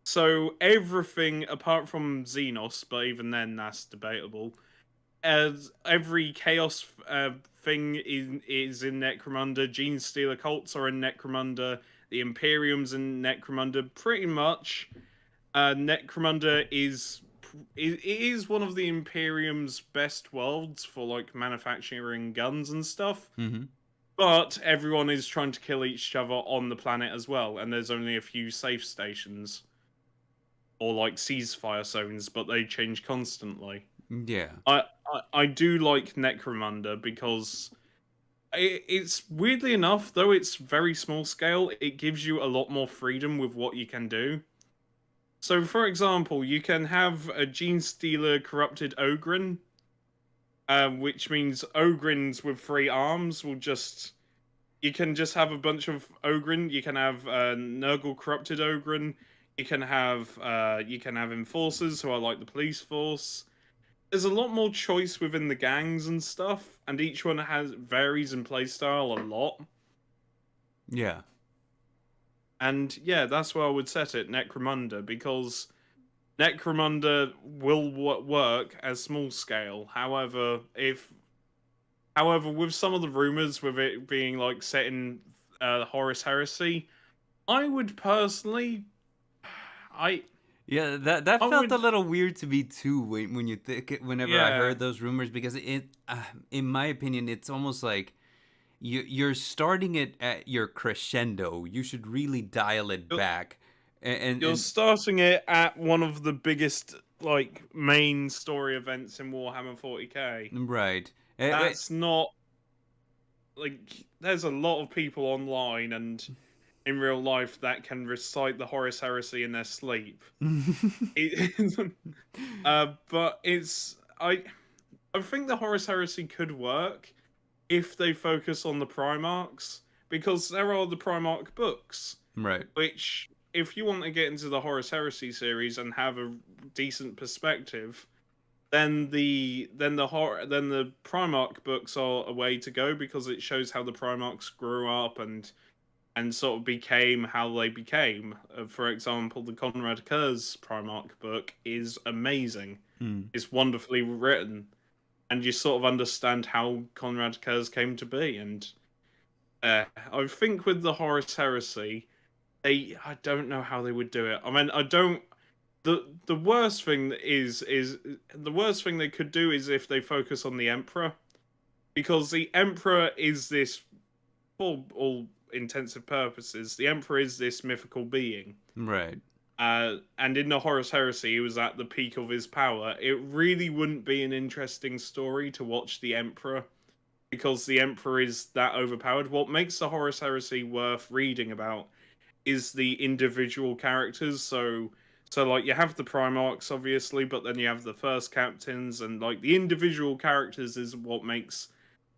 C: So everything apart from Xenos, but even then that's debatable. As every chaos thing is in Necromunda. Gene Stealer cults are in Necromunda. The Imperium's in Necromunda. Pretty much, Necromunda it is one of the Imperium's best worlds for like manufacturing guns and stuff.
A: Mm-hmm.
C: But everyone is trying to kill each other on the planet as well, and there's only a few safe stations or like ceasefire zones, but they change constantly.
A: Yeah.
C: I do like Necromunda because it's weirdly enough, though it's very small scale, it gives you a lot more freedom with what you can do. So, for example, you can have a Gene Stealer corrupted Ogren, which means Ogrins with 3 arms will just... You can just have a bunch of Ogren. You can have Nurgle corrupted Ogren. You can have enforcers who are like the police force. There's a lot more choice within the gangs and stuff, and each one varies in playstyle a lot.
A: Yeah.
C: And yeah, that's where I would set it, Necromunda, because Necromunda will work as small scale. However, with some of the rumors with it being like set in Horus Heresy, I would personally,
A: Yeah, that felt a little weird to me too when you think whenever I
C: yeah.
A: heard those rumors, because in my opinion, it's almost like you're starting it at your crescendo. You should really dial it back.
C: You're starting it at one of the biggest like main story events in Warhammer 40K.
A: Right.
C: That's not like there's a lot of people online and in real life that can recite the Horus Heresy in their sleep. But I think the Horus Heresy could work if they focus on the Primarchs, because there are the Primarch books,
A: Right.
C: which if you want to get into the Horus Heresy series and have a decent perspective, then the Primarch books are a way to go, because it shows how the Primarchs grew up and and sort of became how they became. For example, the Conrad Kurz Primarch book is amazing.
A: Mm.
C: It's wonderfully written, and you sort of understand how Conrad Kurz came to be. And I think with the Horus Heresy, I don't know how they would do it. I mean, I don't. The worst thing is the worst thing they could do is if they focus on the Emperor, because the Emperor is this, for all intensive purposes, the Emperor is this mythical being.
A: Right.
C: And in the Horus Heresy, he was at the peak of his power. It really wouldn't be an interesting story to watch the Emperor, because the Emperor is that overpowered. What makes the Horus Heresy worth reading about is the individual characters. So like you have the Primarchs, obviously, but then you have the first captains, and like the individual characters is what makes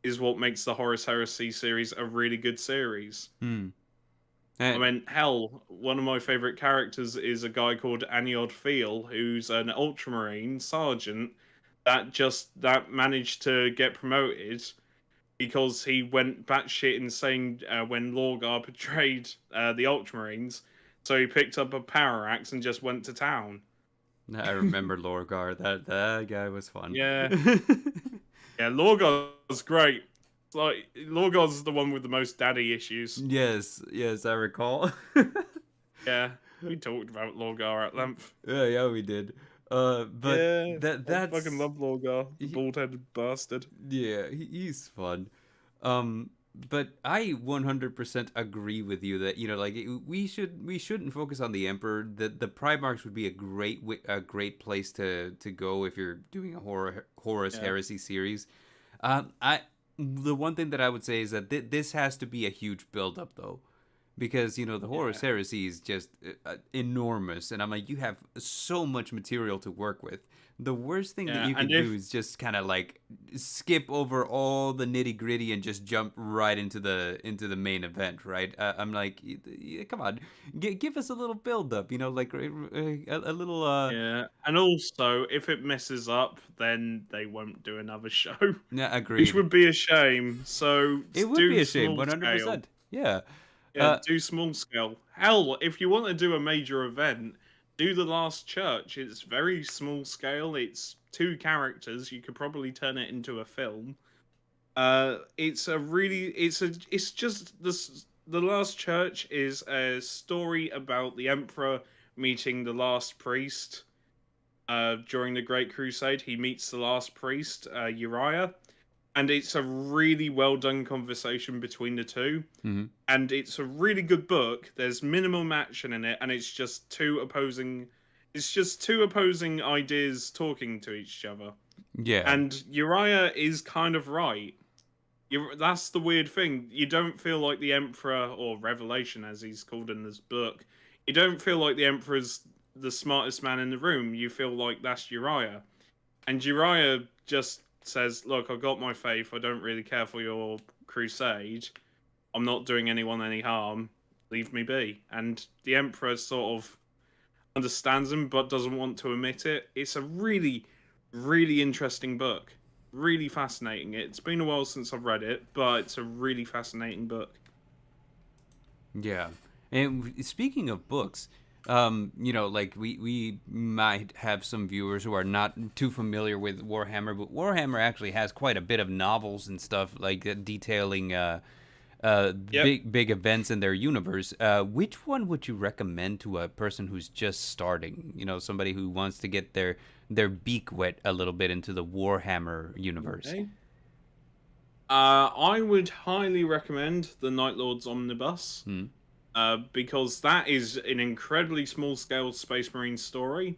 C: the Horus Heresy series a really good series. I mean, hell, one of my favorite characters is a guy called Aniod Feel, who's an Ultramarine sergeant that managed to get promoted because he went batshit insane when Lorgar betrayed the Ultramarines. So he picked up a power axe and just went to town.
A: I remember Lorgar. That guy was fun.
C: Yeah. Yeah, Lorgar's great. Like, Lorgar's the one with the most daddy issues.
A: Yes, I recall.
C: Yeah, we talked about Lorgar at length.
A: Yeah, we did. But
C: yeah,
A: that's
C: I fucking love Lorgar, the bald-headed bastard.
A: Yeah, he's fun. But I 100% agree with you that, you know, like we shouldn't focus on the Emperor. The Primarchs would be a great place to go if you're doing a Horus Heresy series. The one thing that I would say is that this has to be a huge build-up, though, because, you know, the Horus Heresy is just enormous, and I'm like, you have so much material to work with. The worst thing that you can do is just kind of like skip over all the nitty-gritty and just jump right into the main event, right? I'm like, come on, give us a little build-up, you know, like a little.
C: Yeah, and also if it messes up, then they won't do another show.
A: Yeah, agreed.
C: Which would be a shame. So
A: it would be a shame, 100%. Yeah.
C: Yeah, do small scale. Hell, if you want to do a major event, do The Last Church. It's very small scale. It's 2 characters. You could probably turn it into a film. It's just this. The Last Church is a story about the Emperor meeting the last priest. During the Great Crusade, he meets the last priest, Uriah. And it's a really well done conversation between the two.
A: Mm-hmm.
C: And it's a really good book. There's minimum action in it, and it's just two opposing ideas talking to each other.
A: Yeah.
C: And Uriah is kind of right. That's the weird thing. You don't feel like the Emperor, or Revelation as he's called in this book, you don't feel like the Emperor's the smartest man in the room. You feel like that's Uriah. And Uriah just says, look, I've got my faith. I don't really care for your crusade. I'm not doing anyone any harm. Leave me be. And the Emperor sort of understands him, but doesn't want to admit it. It's a really, really interesting book. Really fascinating. It's been a while since I've read it, but it's a really fascinating book.
A: Yeah. And speaking of books, you know, like we might have some viewers who are not too familiar with Warhammer, but Warhammer actually has quite a bit of novels and stuff like detailing big events in their universe. Which one would you recommend to a person who's just starting? You know, somebody who wants to get their beak wet a little bit into the Warhammer universe.
C: Okay. I would highly recommend the Night Lords Omnibus. Because that is an incredibly small-scale Space Marine story.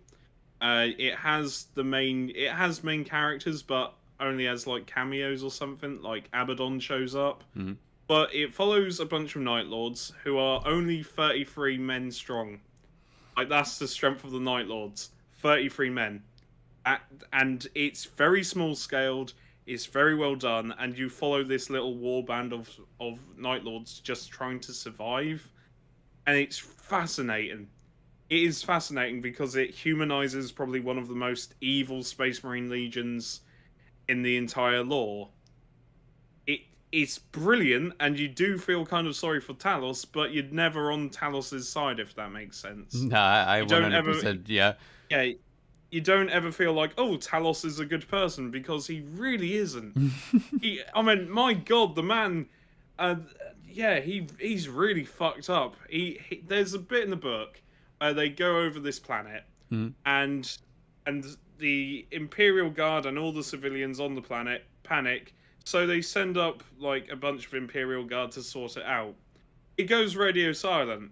C: It has main characters, but only as like cameos or something. Like Abaddon shows up, but it follows a bunch of Night Lords who are only 33 men strong. Like that's the strength of the Night Lords, 33 men, and it's very small-scaled. It's very well done, and you follow this little war band of Night Lords just trying to survive. And it's fascinating. It is fascinating because it humanizes probably one of the most evil Space Marine legions in the entire lore. it's brilliant, and you do feel kind of sorry for Talos, but you're never on Talos's side, if that makes sense.
A: Nah, I
C: You don't ever,
A: 100%, yeah.
C: yeah, you don't ever feel like, oh, Talos is a good person, because he really isn't. I mean, my God, the man, yeah, he's really fucked up. There's a bit in the book where they go over this planet, and the Imperial Guard and all the civilians on the planet panic, so they send up like a bunch of Imperial Guard to sort it out. It goes radio silent.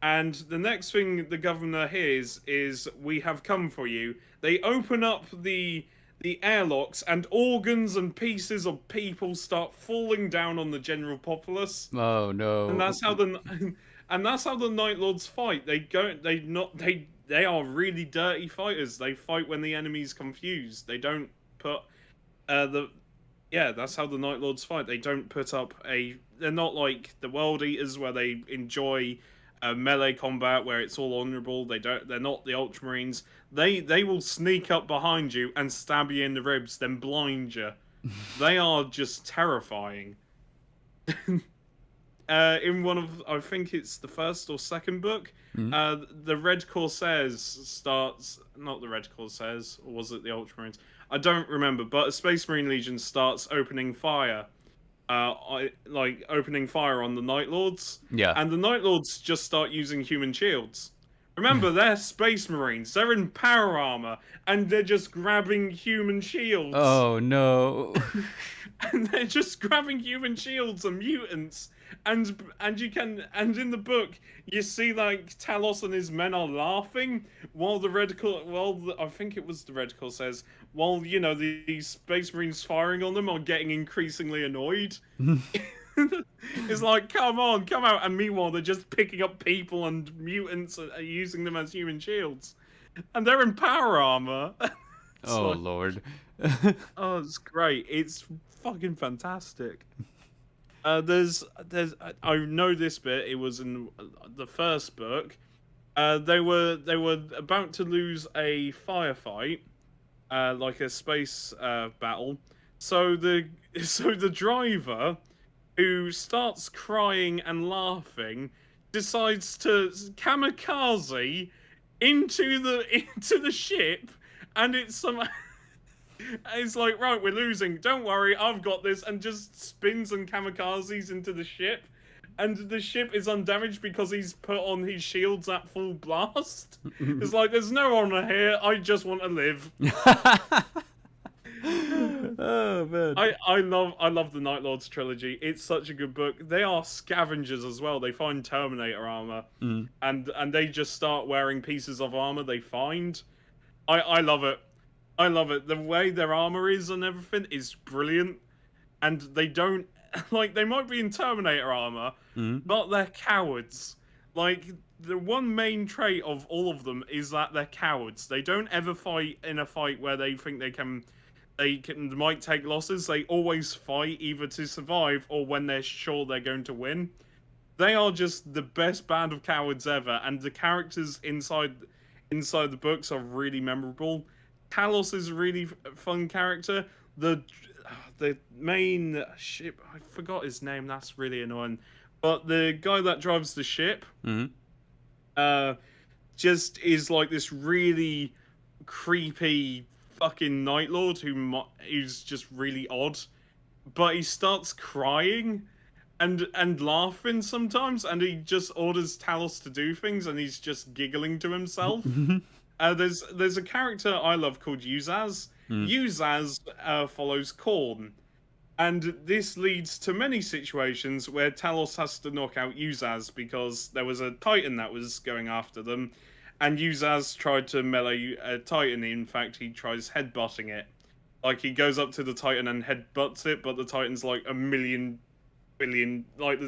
C: And the next thing the governor hears is, "We have come for you." They open up the airlocks, and organs and pieces of people start falling down on the general populace.
A: Oh no.
C: And that's how the Night Lords fight. They are really dirty fighters. They fight when the enemy's confused. They don't put that's how the Night Lords fight. They don't put up they're not like the World Eaters where they enjoy melee combat where it's all honorable. They're not the Ultramarines. They will sneak up behind you and stab you in the ribs, then blind you. They are just terrifying. In one of, I think it's the first or second book, the Red Corsairs starts, not the Red Corsairs, or was it the Ultramarines? I don't remember, but a Space Marine Legion starts opening fire. Opening fire on the Night Lords.
A: Yeah.
C: And the Night Lords just start using human shields. Remember, they're Space Marines. They're in power armor, and they're just grabbing human shields.
A: Oh no.
C: And they're just grabbing human shields and mutants. And in the book you see like Talos and his men are laughing while I think it was the Red Corsairs, while the Space Marines firing on them are getting increasingly annoyed. It's like, come on, come out, and meanwhile they're just picking up people and mutants and using them as human shields, and they're in power armor.
A: Oh Lord.
C: Oh, it's great. It's fucking fantastic. I know this bit. It was in the first book. They were about to lose a firefight, like a space battle. So the driver, who starts crying and laughing, decides to kamikaze into the ship, and it's like, right, we're losing. Don't worry, I've got this, and just spins and kamikazes into the ship, and the ship is undamaged because he's put on his shields at full blast. It's like, there's no honor here. I just want to live.
A: Oh man.
C: I love the Night Lords trilogy. It's such a good book. They are scavengers as well. They find Terminator armor, and they just start wearing pieces of armor they find. I love it. I love it. The way their armor is and everything is brilliant. And they don't, like, they might be in Terminator armor, but they're cowards. Like, the one main trait of all of them is that they're cowards. They don't ever fight in a fight where they think they might take losses. They always fight either to survive or when they're sure they're going to win. They are just the best band of cowards ever, and the characters inside the books are really memorable. Talos is a really fun character. The main ship, I forgot his name. That's really annoying. But the guy that drives the ship, just is like this really creepy fucking Night Lord who's just really odd. But he starts crying and laughing sometimes, and he just orders Talos to do things, and he's just giggling to himself. There's a character I love called Uzaz. Uzaz follows Khorne, and this leads to many situations where Talos has to knock out Uzaz because there was a Titan that was going after them, and Uzaz tried to melee a Titan. In fact, he tries headbutting it. Like, he goes up to the Titan and headbutts it, but the Titan's like a million billion, like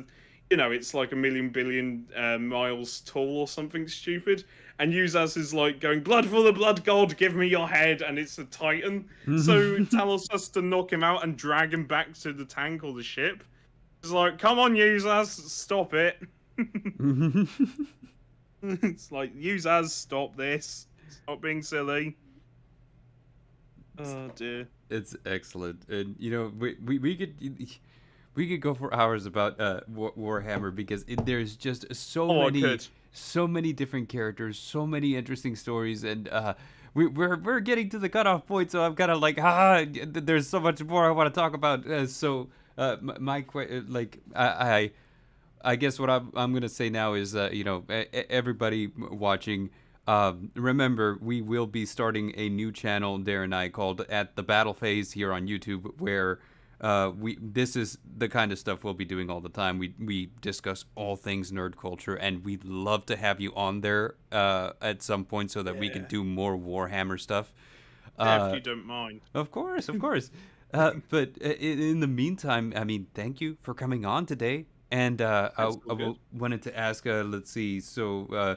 C: it's like a million billion miles tall or something stupid. And Uzaz is like going, "Blood for the blood god, give me your head," and it's a Titan. So Talos has to knock him out and drag him back to the tank or the ship. It's like, come on, Uzaz, stop it. It's like, Uzaz, stop this. Stop being silly. Oh dear.
A: It's excellent. And we could we could go for hours about Warhammer because there's just
C: Oh, I could.
A: so many different characters, so many interesting stories, and we're getting to the cutoff point. So I'm kind of like, there's so much more I want to talk about. I guess what I'm gonna say now is, everybody watching, remember we will be starting a new channel, Darren and I, called At the Battle Phase here on YouTube, where this is the kind of stuff we'll be doing all the time. We discuss all things nerd culture, and we'd love to have you on there at some point so that we can do more Warhammer stuff.
C: If you don't mind.
A: Of course, of course. But in the meantime, I mean, thank you for coming on today. And I wanted to ask, let's see, so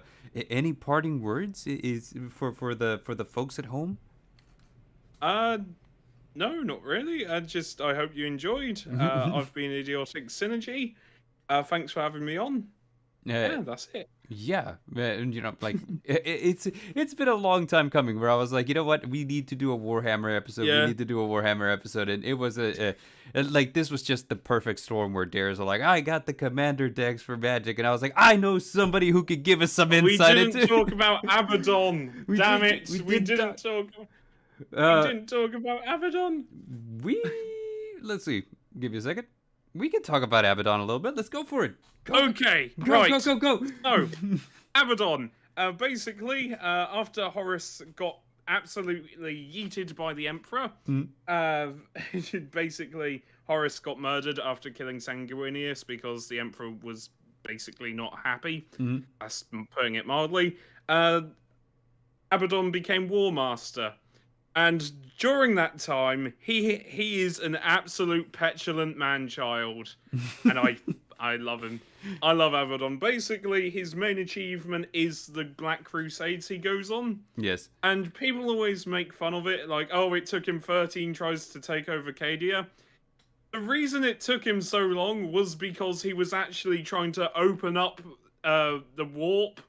A: any parting words is for the folks at home?
C: No, not really. I hope you enjoyed. I've been Idiotic Synergy. Thanks for having me on. Yeah, that's it.
A: Yeah, and it's been a long time coming where I was like, you know what, we need to do a Warhammer episode.
C: Yeah.
A: We need to do a Warhammer episode, and it was this was just the perfect storm where Dares are like, I got the commander decks for Magic, and I was like, I know somebody who could give us some insight.
C: We didn't talk about Abaddon. Damn it, we didn't talk. We didn't talk about Abaddon.
A: Let's see. Give you a second. We can talk about Abaddon a little bit. Let's go for it.
C: Okay,
A: go,
C: right.
A: Go.
C: So, Abaddon. Basically, after Horus got absolutely yeeted by the Emperor, basically Horus got murdered after killing Sanguinius because the Emperor was basically not happy. That's putting it mildly. Abaddon became War Master. And during that time, he is an absolute petulant man-child. And I love him. I love Abaddon. Basically, his main achievement is the Black Crusades he goes on.
A: Yes.
C: And people always make fun of it, like, oh, it took him 13 tries to take over Cadia. The reason it took him so long was because he was actually trying to open up the warp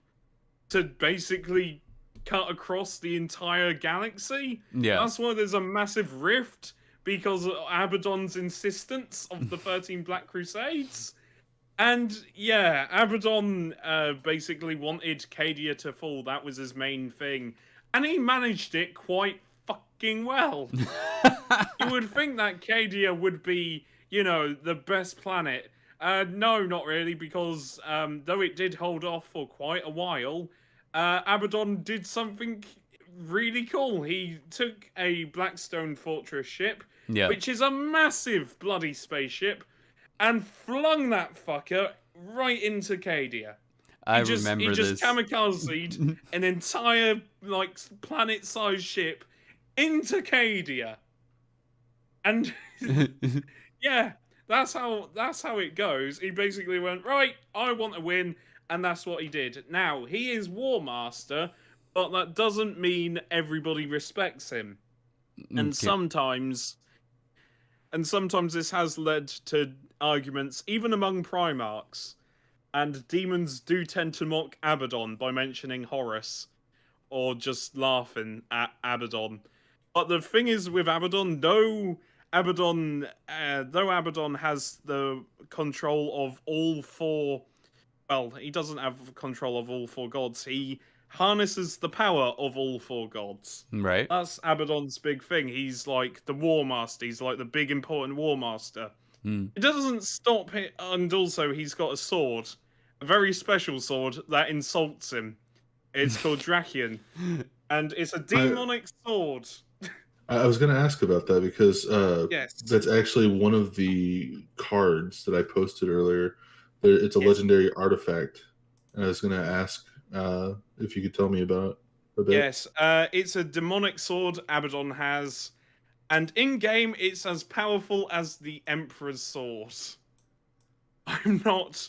C: to basically cut across the entire galaxy.
A: Yeah.
C: That's why there's a massive rift, because of Abaddon's insistence of the 13 Black Crusades. And yeah, Abaddon basically wanted Cadia to fall. That was his main thing. And he managed it quite fucking well. You would think that Cadia would be, the best planet. No, not really, because though it did hold off for quite a while, Abaddon did something really cool. He took a Blackstone Fortress ship, which is a massive bloody spaceship, and flung that fucker right into Cadia. He just kamikazed an entire planet-sized ship into Cadia, and yeah, that's how it goes. He basically went, right, I want to win. And that's what he did. Now, he is War Master, but that doesn't mean everybody respects him. And sometimes this has led to arguments, even among Primarchs. And demons do tend to mock Abaddon by mentioning Horus, or just laughing at Abaddon. But the thing is with Abaddon, though Abaddon has the control of all four. Well, he doesn't have control of all four gods. He harnesses the power of all four gods.
A: Right.
C: That's Abaddon's big thing. He's like the War Master. He's like the big important War Master. It doesn't stop it, and also he's got a sword. A very special sword that insults him. It's called Drakion. And it's a demonic sword.
B: I was going to ask about that because
C: yes.
B: That's actually one of the cards that I posted earlier. It's a legendary artifact. And I was going to ask if you could tell me about it a bit.
C: Yes, it's a demonic sword Abaddon has, and in-game it's as powerful as the Emperor's sword. I'm not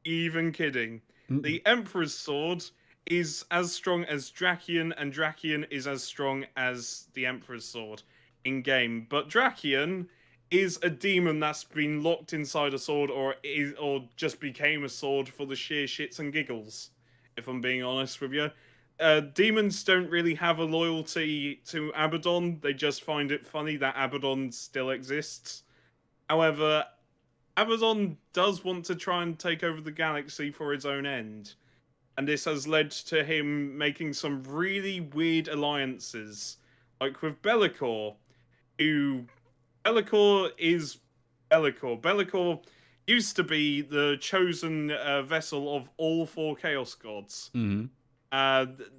C: even kidding. The Emperor's sword is as strong as Drakion, and Drakion is as strong as the Emperor's sword in-game. But Drakion is a demon that's been locked inside a sword, or just became a sword for the sheer shits and giggles, if I'm being honest with you. Demons don't really have a loyalty to Abaddon. They just find it funny that Abaddon still exists. However, Abaddon does want to try and take over the galaxy for his own end. And this has led to him making some really weird alliances. Like with Be'lakor, who... Be'lakor is Be'lakor. Be'lakor used to be the chosen vessel of all 4 Chaos Gods.
A: Mm-hmm.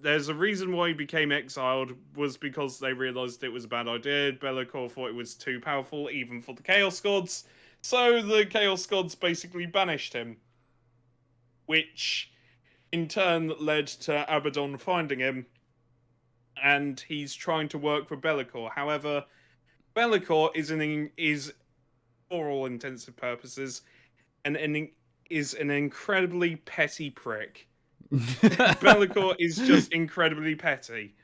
C: There's a reason why he became exiled, was because they realized it was a bad idea. Be'lakor thought it was too powerful, even for the Chaos Gods. So the Chaos Gods basically banished him. Which, in turn, led to Abaddon finding him. And he's trying to work with Be'lakor. However, Be'lakor is, for all intensive purposes, is an incredibly petty prick. Be'lakor is just incredibly petty.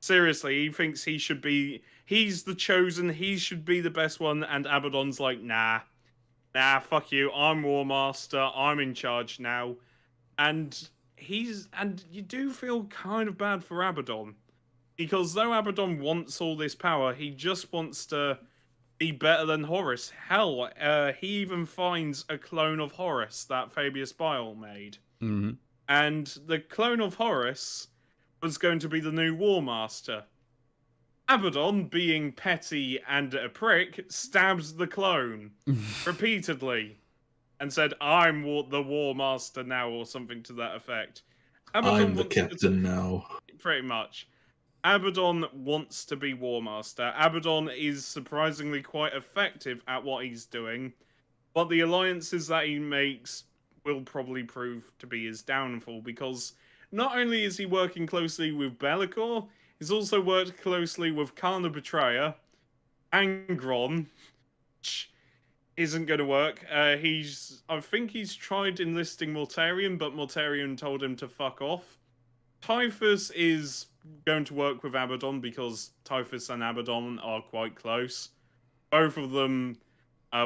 C: Seriously, he thinks he's the chosen, he should be the best one, and Abaddon's like, nah, fuck you, I'm War Master, I'm in charge now. And you do feel kind of bad for Abaddon. Because though Abaddon wants all this power, he just wants to be better than Horus. Hell, he even finds a clone of Horus that Fabius Bile made.
A: Mm-hmm.
C: And the clone of Horus was going to be the new War Master. Abaddon, being petty and a prick, stabs the clone repeatedly and said, I'm the War Master now, or something to that effect. Abaddon
B: I'm the captain now.
C: Pretty much. Abaddon wants to be War Master. Abaddon is surprisingly quite effective at what he's doing, but the alliances that he makes will probably prove to be his downfall, because not only is he working closely with Be'lakor, he's also worked closely with Khan the Betrayer, Angron, which isn't going to work. I think he's tried enlisting Mortarion, but Mortarion told him to fuck off. Typhus is going to work with Abaddon because Typhus and Abaddon are quite close. Both of them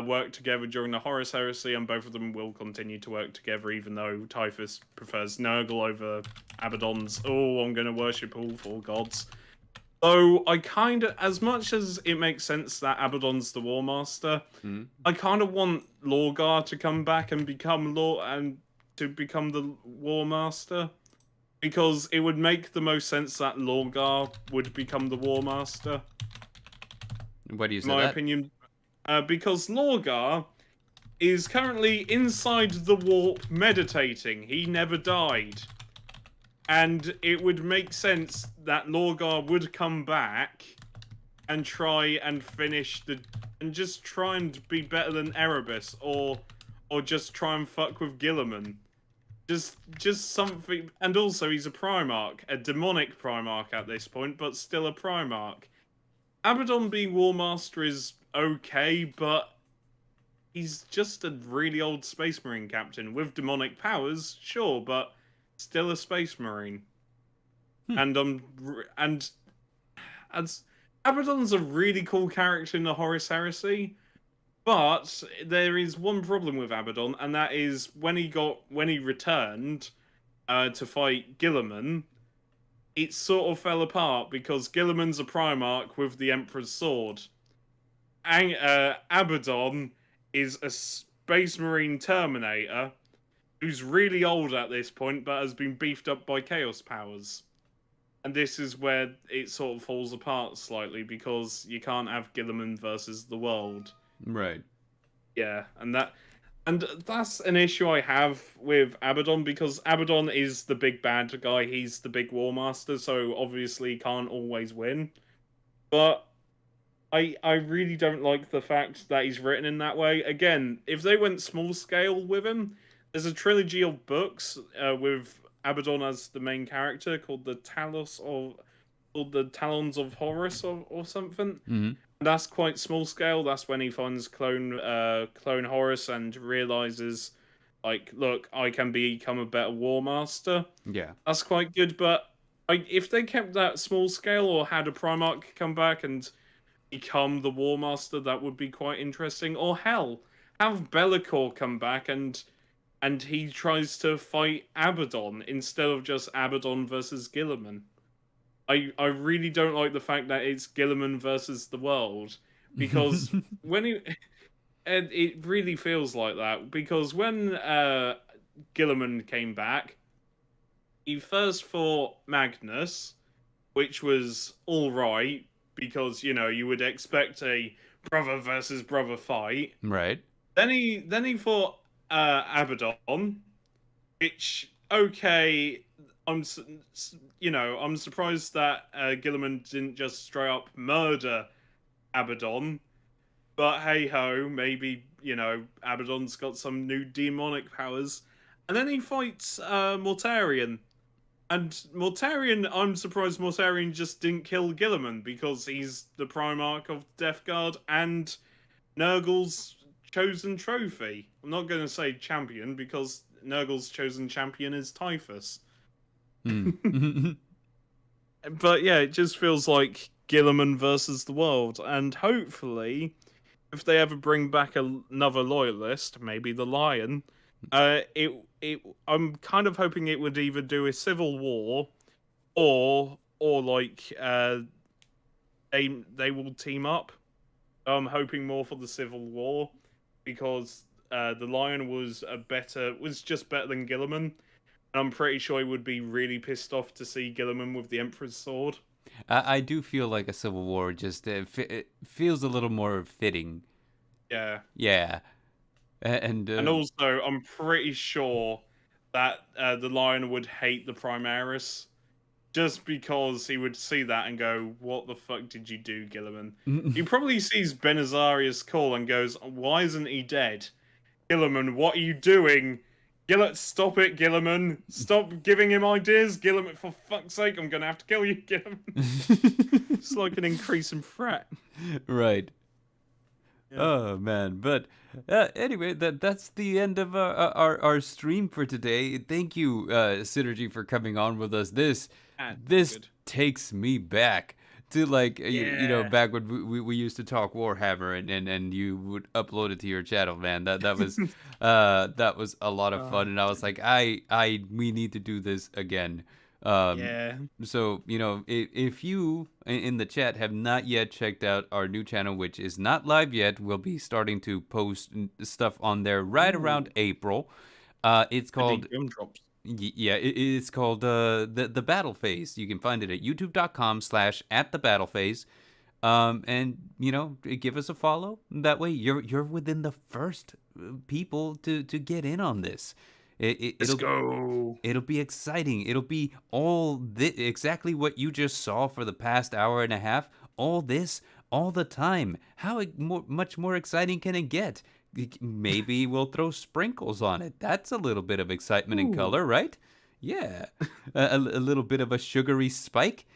C: worked together during the Horus Heresy, and both of them will continue to work together, even though Typhus prefers Nurgle over Abaddon's, I'm going to worship all 4 gods. So I kind of, as much as it makes sense that Abaddon's the War Master, I kind of want Lorgar to come back and become the War Master. Because it would make the most sense that Lorgar would become the War Master.
A: Why do you say
C: that? In my opinion. Because Lorgar is currently inside the warp meditating. He never died. And it would make sense that Lorgar would come back and try and finish and just try and be better than Erebus, or just try and fuck with Guilliman. Just something, and also he's a Primarch, a demonic Primarch at this point, but still a Primarch. Abaddon being War Master is okay, but he's just a really old Space Marine captain with demonic powers, sure, but still a Space Marine. And as Abaddon's a really cool character in the Horus Heresy. But there is one problem with Abaddon, and that is when he returned to fight Guilliman, it sort of fell apart because Guilliman's a Primarch with the Emperor's sword. Abaddon is a Space Marine Terminator who's really old at this point, but has been beefed up by Chaos powers. And this is where it sort of falls apart slightly, because you can't have Guilliman versus the world.
A: Right.
C: Yeah, and that's an issue I have with Abaddon, because Abaddon is the big bad guy, he's the big War Master, so obviously he can't always win. But I really don't like the fact that he's written in that way. Again, if they went small scale with him, there's a trilogy of books with Abaddon as the main character called the Talons of Horus or something.
A: Mm-hmm.
C: That's quite small scale. That's when he finds clone Horus and realizes, like, look, I can become a better War Master.
A: Yeah,
C: that's quite good. But if they kept that small scale, or had a Primarch come back and become the War Master, that would be quite interesting. Or hell, have Be'lakor come back and he tries to fight Abaddon instead of just Abaddon versus Guilliman. I really don't like the fact that it's Guilliman versus the world, because when And it really feels like that, because when Gilliman came back, he first fought Magnus, which was alright, because, you would expect a brother versus brother fight.
A: Right.
C: Then he fought Abaddon, which, okay, I'm surprised that Gilliman didn't just straight up murder Abaddon. But hey ho, maybe, Abaddon's got some new demonic powers. And then he fights Mortarion. And Mortarion, I'm surprised Mortarion just didn't kill Gilliman, because he's the Primarch of Death Guard and Nurgle's chosen trophy. I'm not going to say champion, because Nurgle's chosen champion is Typhus.
A: Mm.
C: But yeah, it just feels like Gilliman versus the world. And hopefully, if they ever bring back another loyalist, maybe the Lion, I'm kind of hoping it would either do a civil war, or like they will team up. I'm hoping more for the civil war, because the Lion was just better than Gilliman, and I'm pretty sure he would be really pissed off to see Gilliman with the Emperor's sword.
A: I do feel like a civil war just it feels a little more fitting.
C: Yeah.
A: Yeah. And
C: also, I'm pretty sure that the Lion would hate the Primaris, just because he would see that and go, "What the fuck did you do, Gilliman?" He probably sees Benazarius call and goes, "Why isn't he dead? Gilliman, what are you doing? Stop it, Gilliman! Stop giving him ideas, Gilliman! For fuck's sake, I'm gonna have to kill you, Gilliman!" It's like an increasing threat.
A: Right.
C: Yeah.
A: Oh man, but anyway, that's the end of our stream for today. Thank you, Synergy, for coming on with us. This
C: Good.
A: takes me back to like
C: Yeah.
A: back when we used to talk Warhammer, and you would upload it to your channel, man. That was that was a lot of fun, and I was like, we need to do this again.
C: Yeah.
A: So, if you in the chat have not yet checked out our new channel, which is not live yet, we'll be starting to post stuff on there right around April. It's called it's called the Battle Phase. You can find it at youtube.com/@thebattlephase. And give us a follow. That way you're within the first people to get in on this.
C: Let's go.
A: It'll be exciting. It'll be exactly what you just saw for the past hour and a half. All this, all the time. How much more exciting can it get? Maybe we'll throw sprinkles on it. That's a little bit of excitement and color, right? Yeah. a little bit of a sugary spike.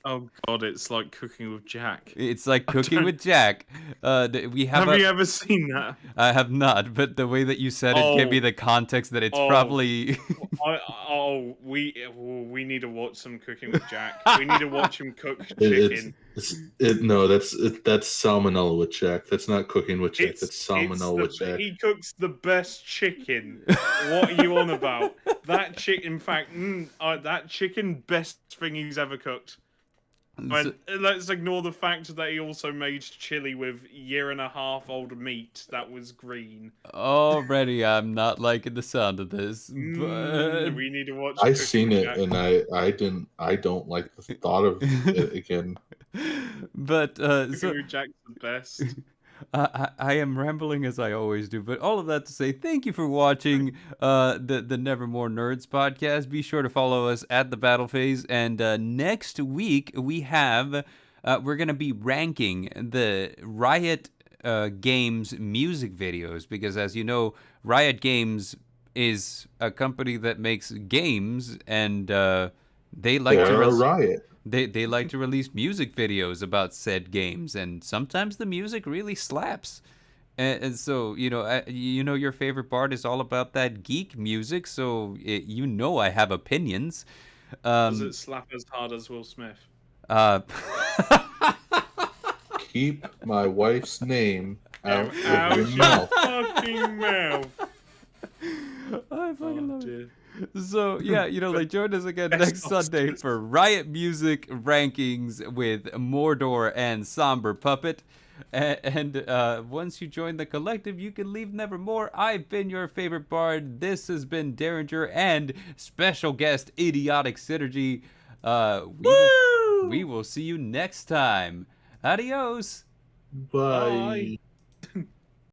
C: Oh god, it's like cooking with Jack.
A: It's like cooking with Jack. Have
C: you ever seen that?
A: I have not, but the way that you said it gave me the context that it's probably.
C: We need to watch some Cooking with Jack. We need to watch him cook chicken.
B: That's salmonella with Jack. That's not cooking with Jack. That's salmonella with Jack.
C: He cooks the best chicken. What are you on about? That chicken, in fact, that chicken, best thing he's ever cooked. Let's ignore the fact that he also made chili with 1.5-year-old meat that was green.
A: Already, I'm not liking the sound of this. But
C: we need to watch.
B: I seen it, and I don't like the thought of it again.
A: But
C: Jack's the best.
A: I am rambling as I always do, but all of that to say, thank you for watching the Nevermore Nerds podcast. Be sure to follow us at the Battle Phase, and next week we're gonna be ranking the Riot Games music videos, because as you know, Riot Games is a company that makes games, and they like Riot. They like to release music videos about said games, and sometimes the music really slaps. And so, your favorite part is all about that geek music, so I have opinions.
C: Does it slap as hard as Will Smith?
B: Keep my wife's name out of your mouth.
C: Fucking mouth.
A: I fucking love it. So, join us again next Sunday for Riot Music Rankings with Mordor and Somber Puppet. And once you join the collective, you can leave Nevermore. I've been your favorite bard. This has been Dareinger and special guest Idiotic Synergy. We will see you next time. Adios.
B: Bye.
C: Bye.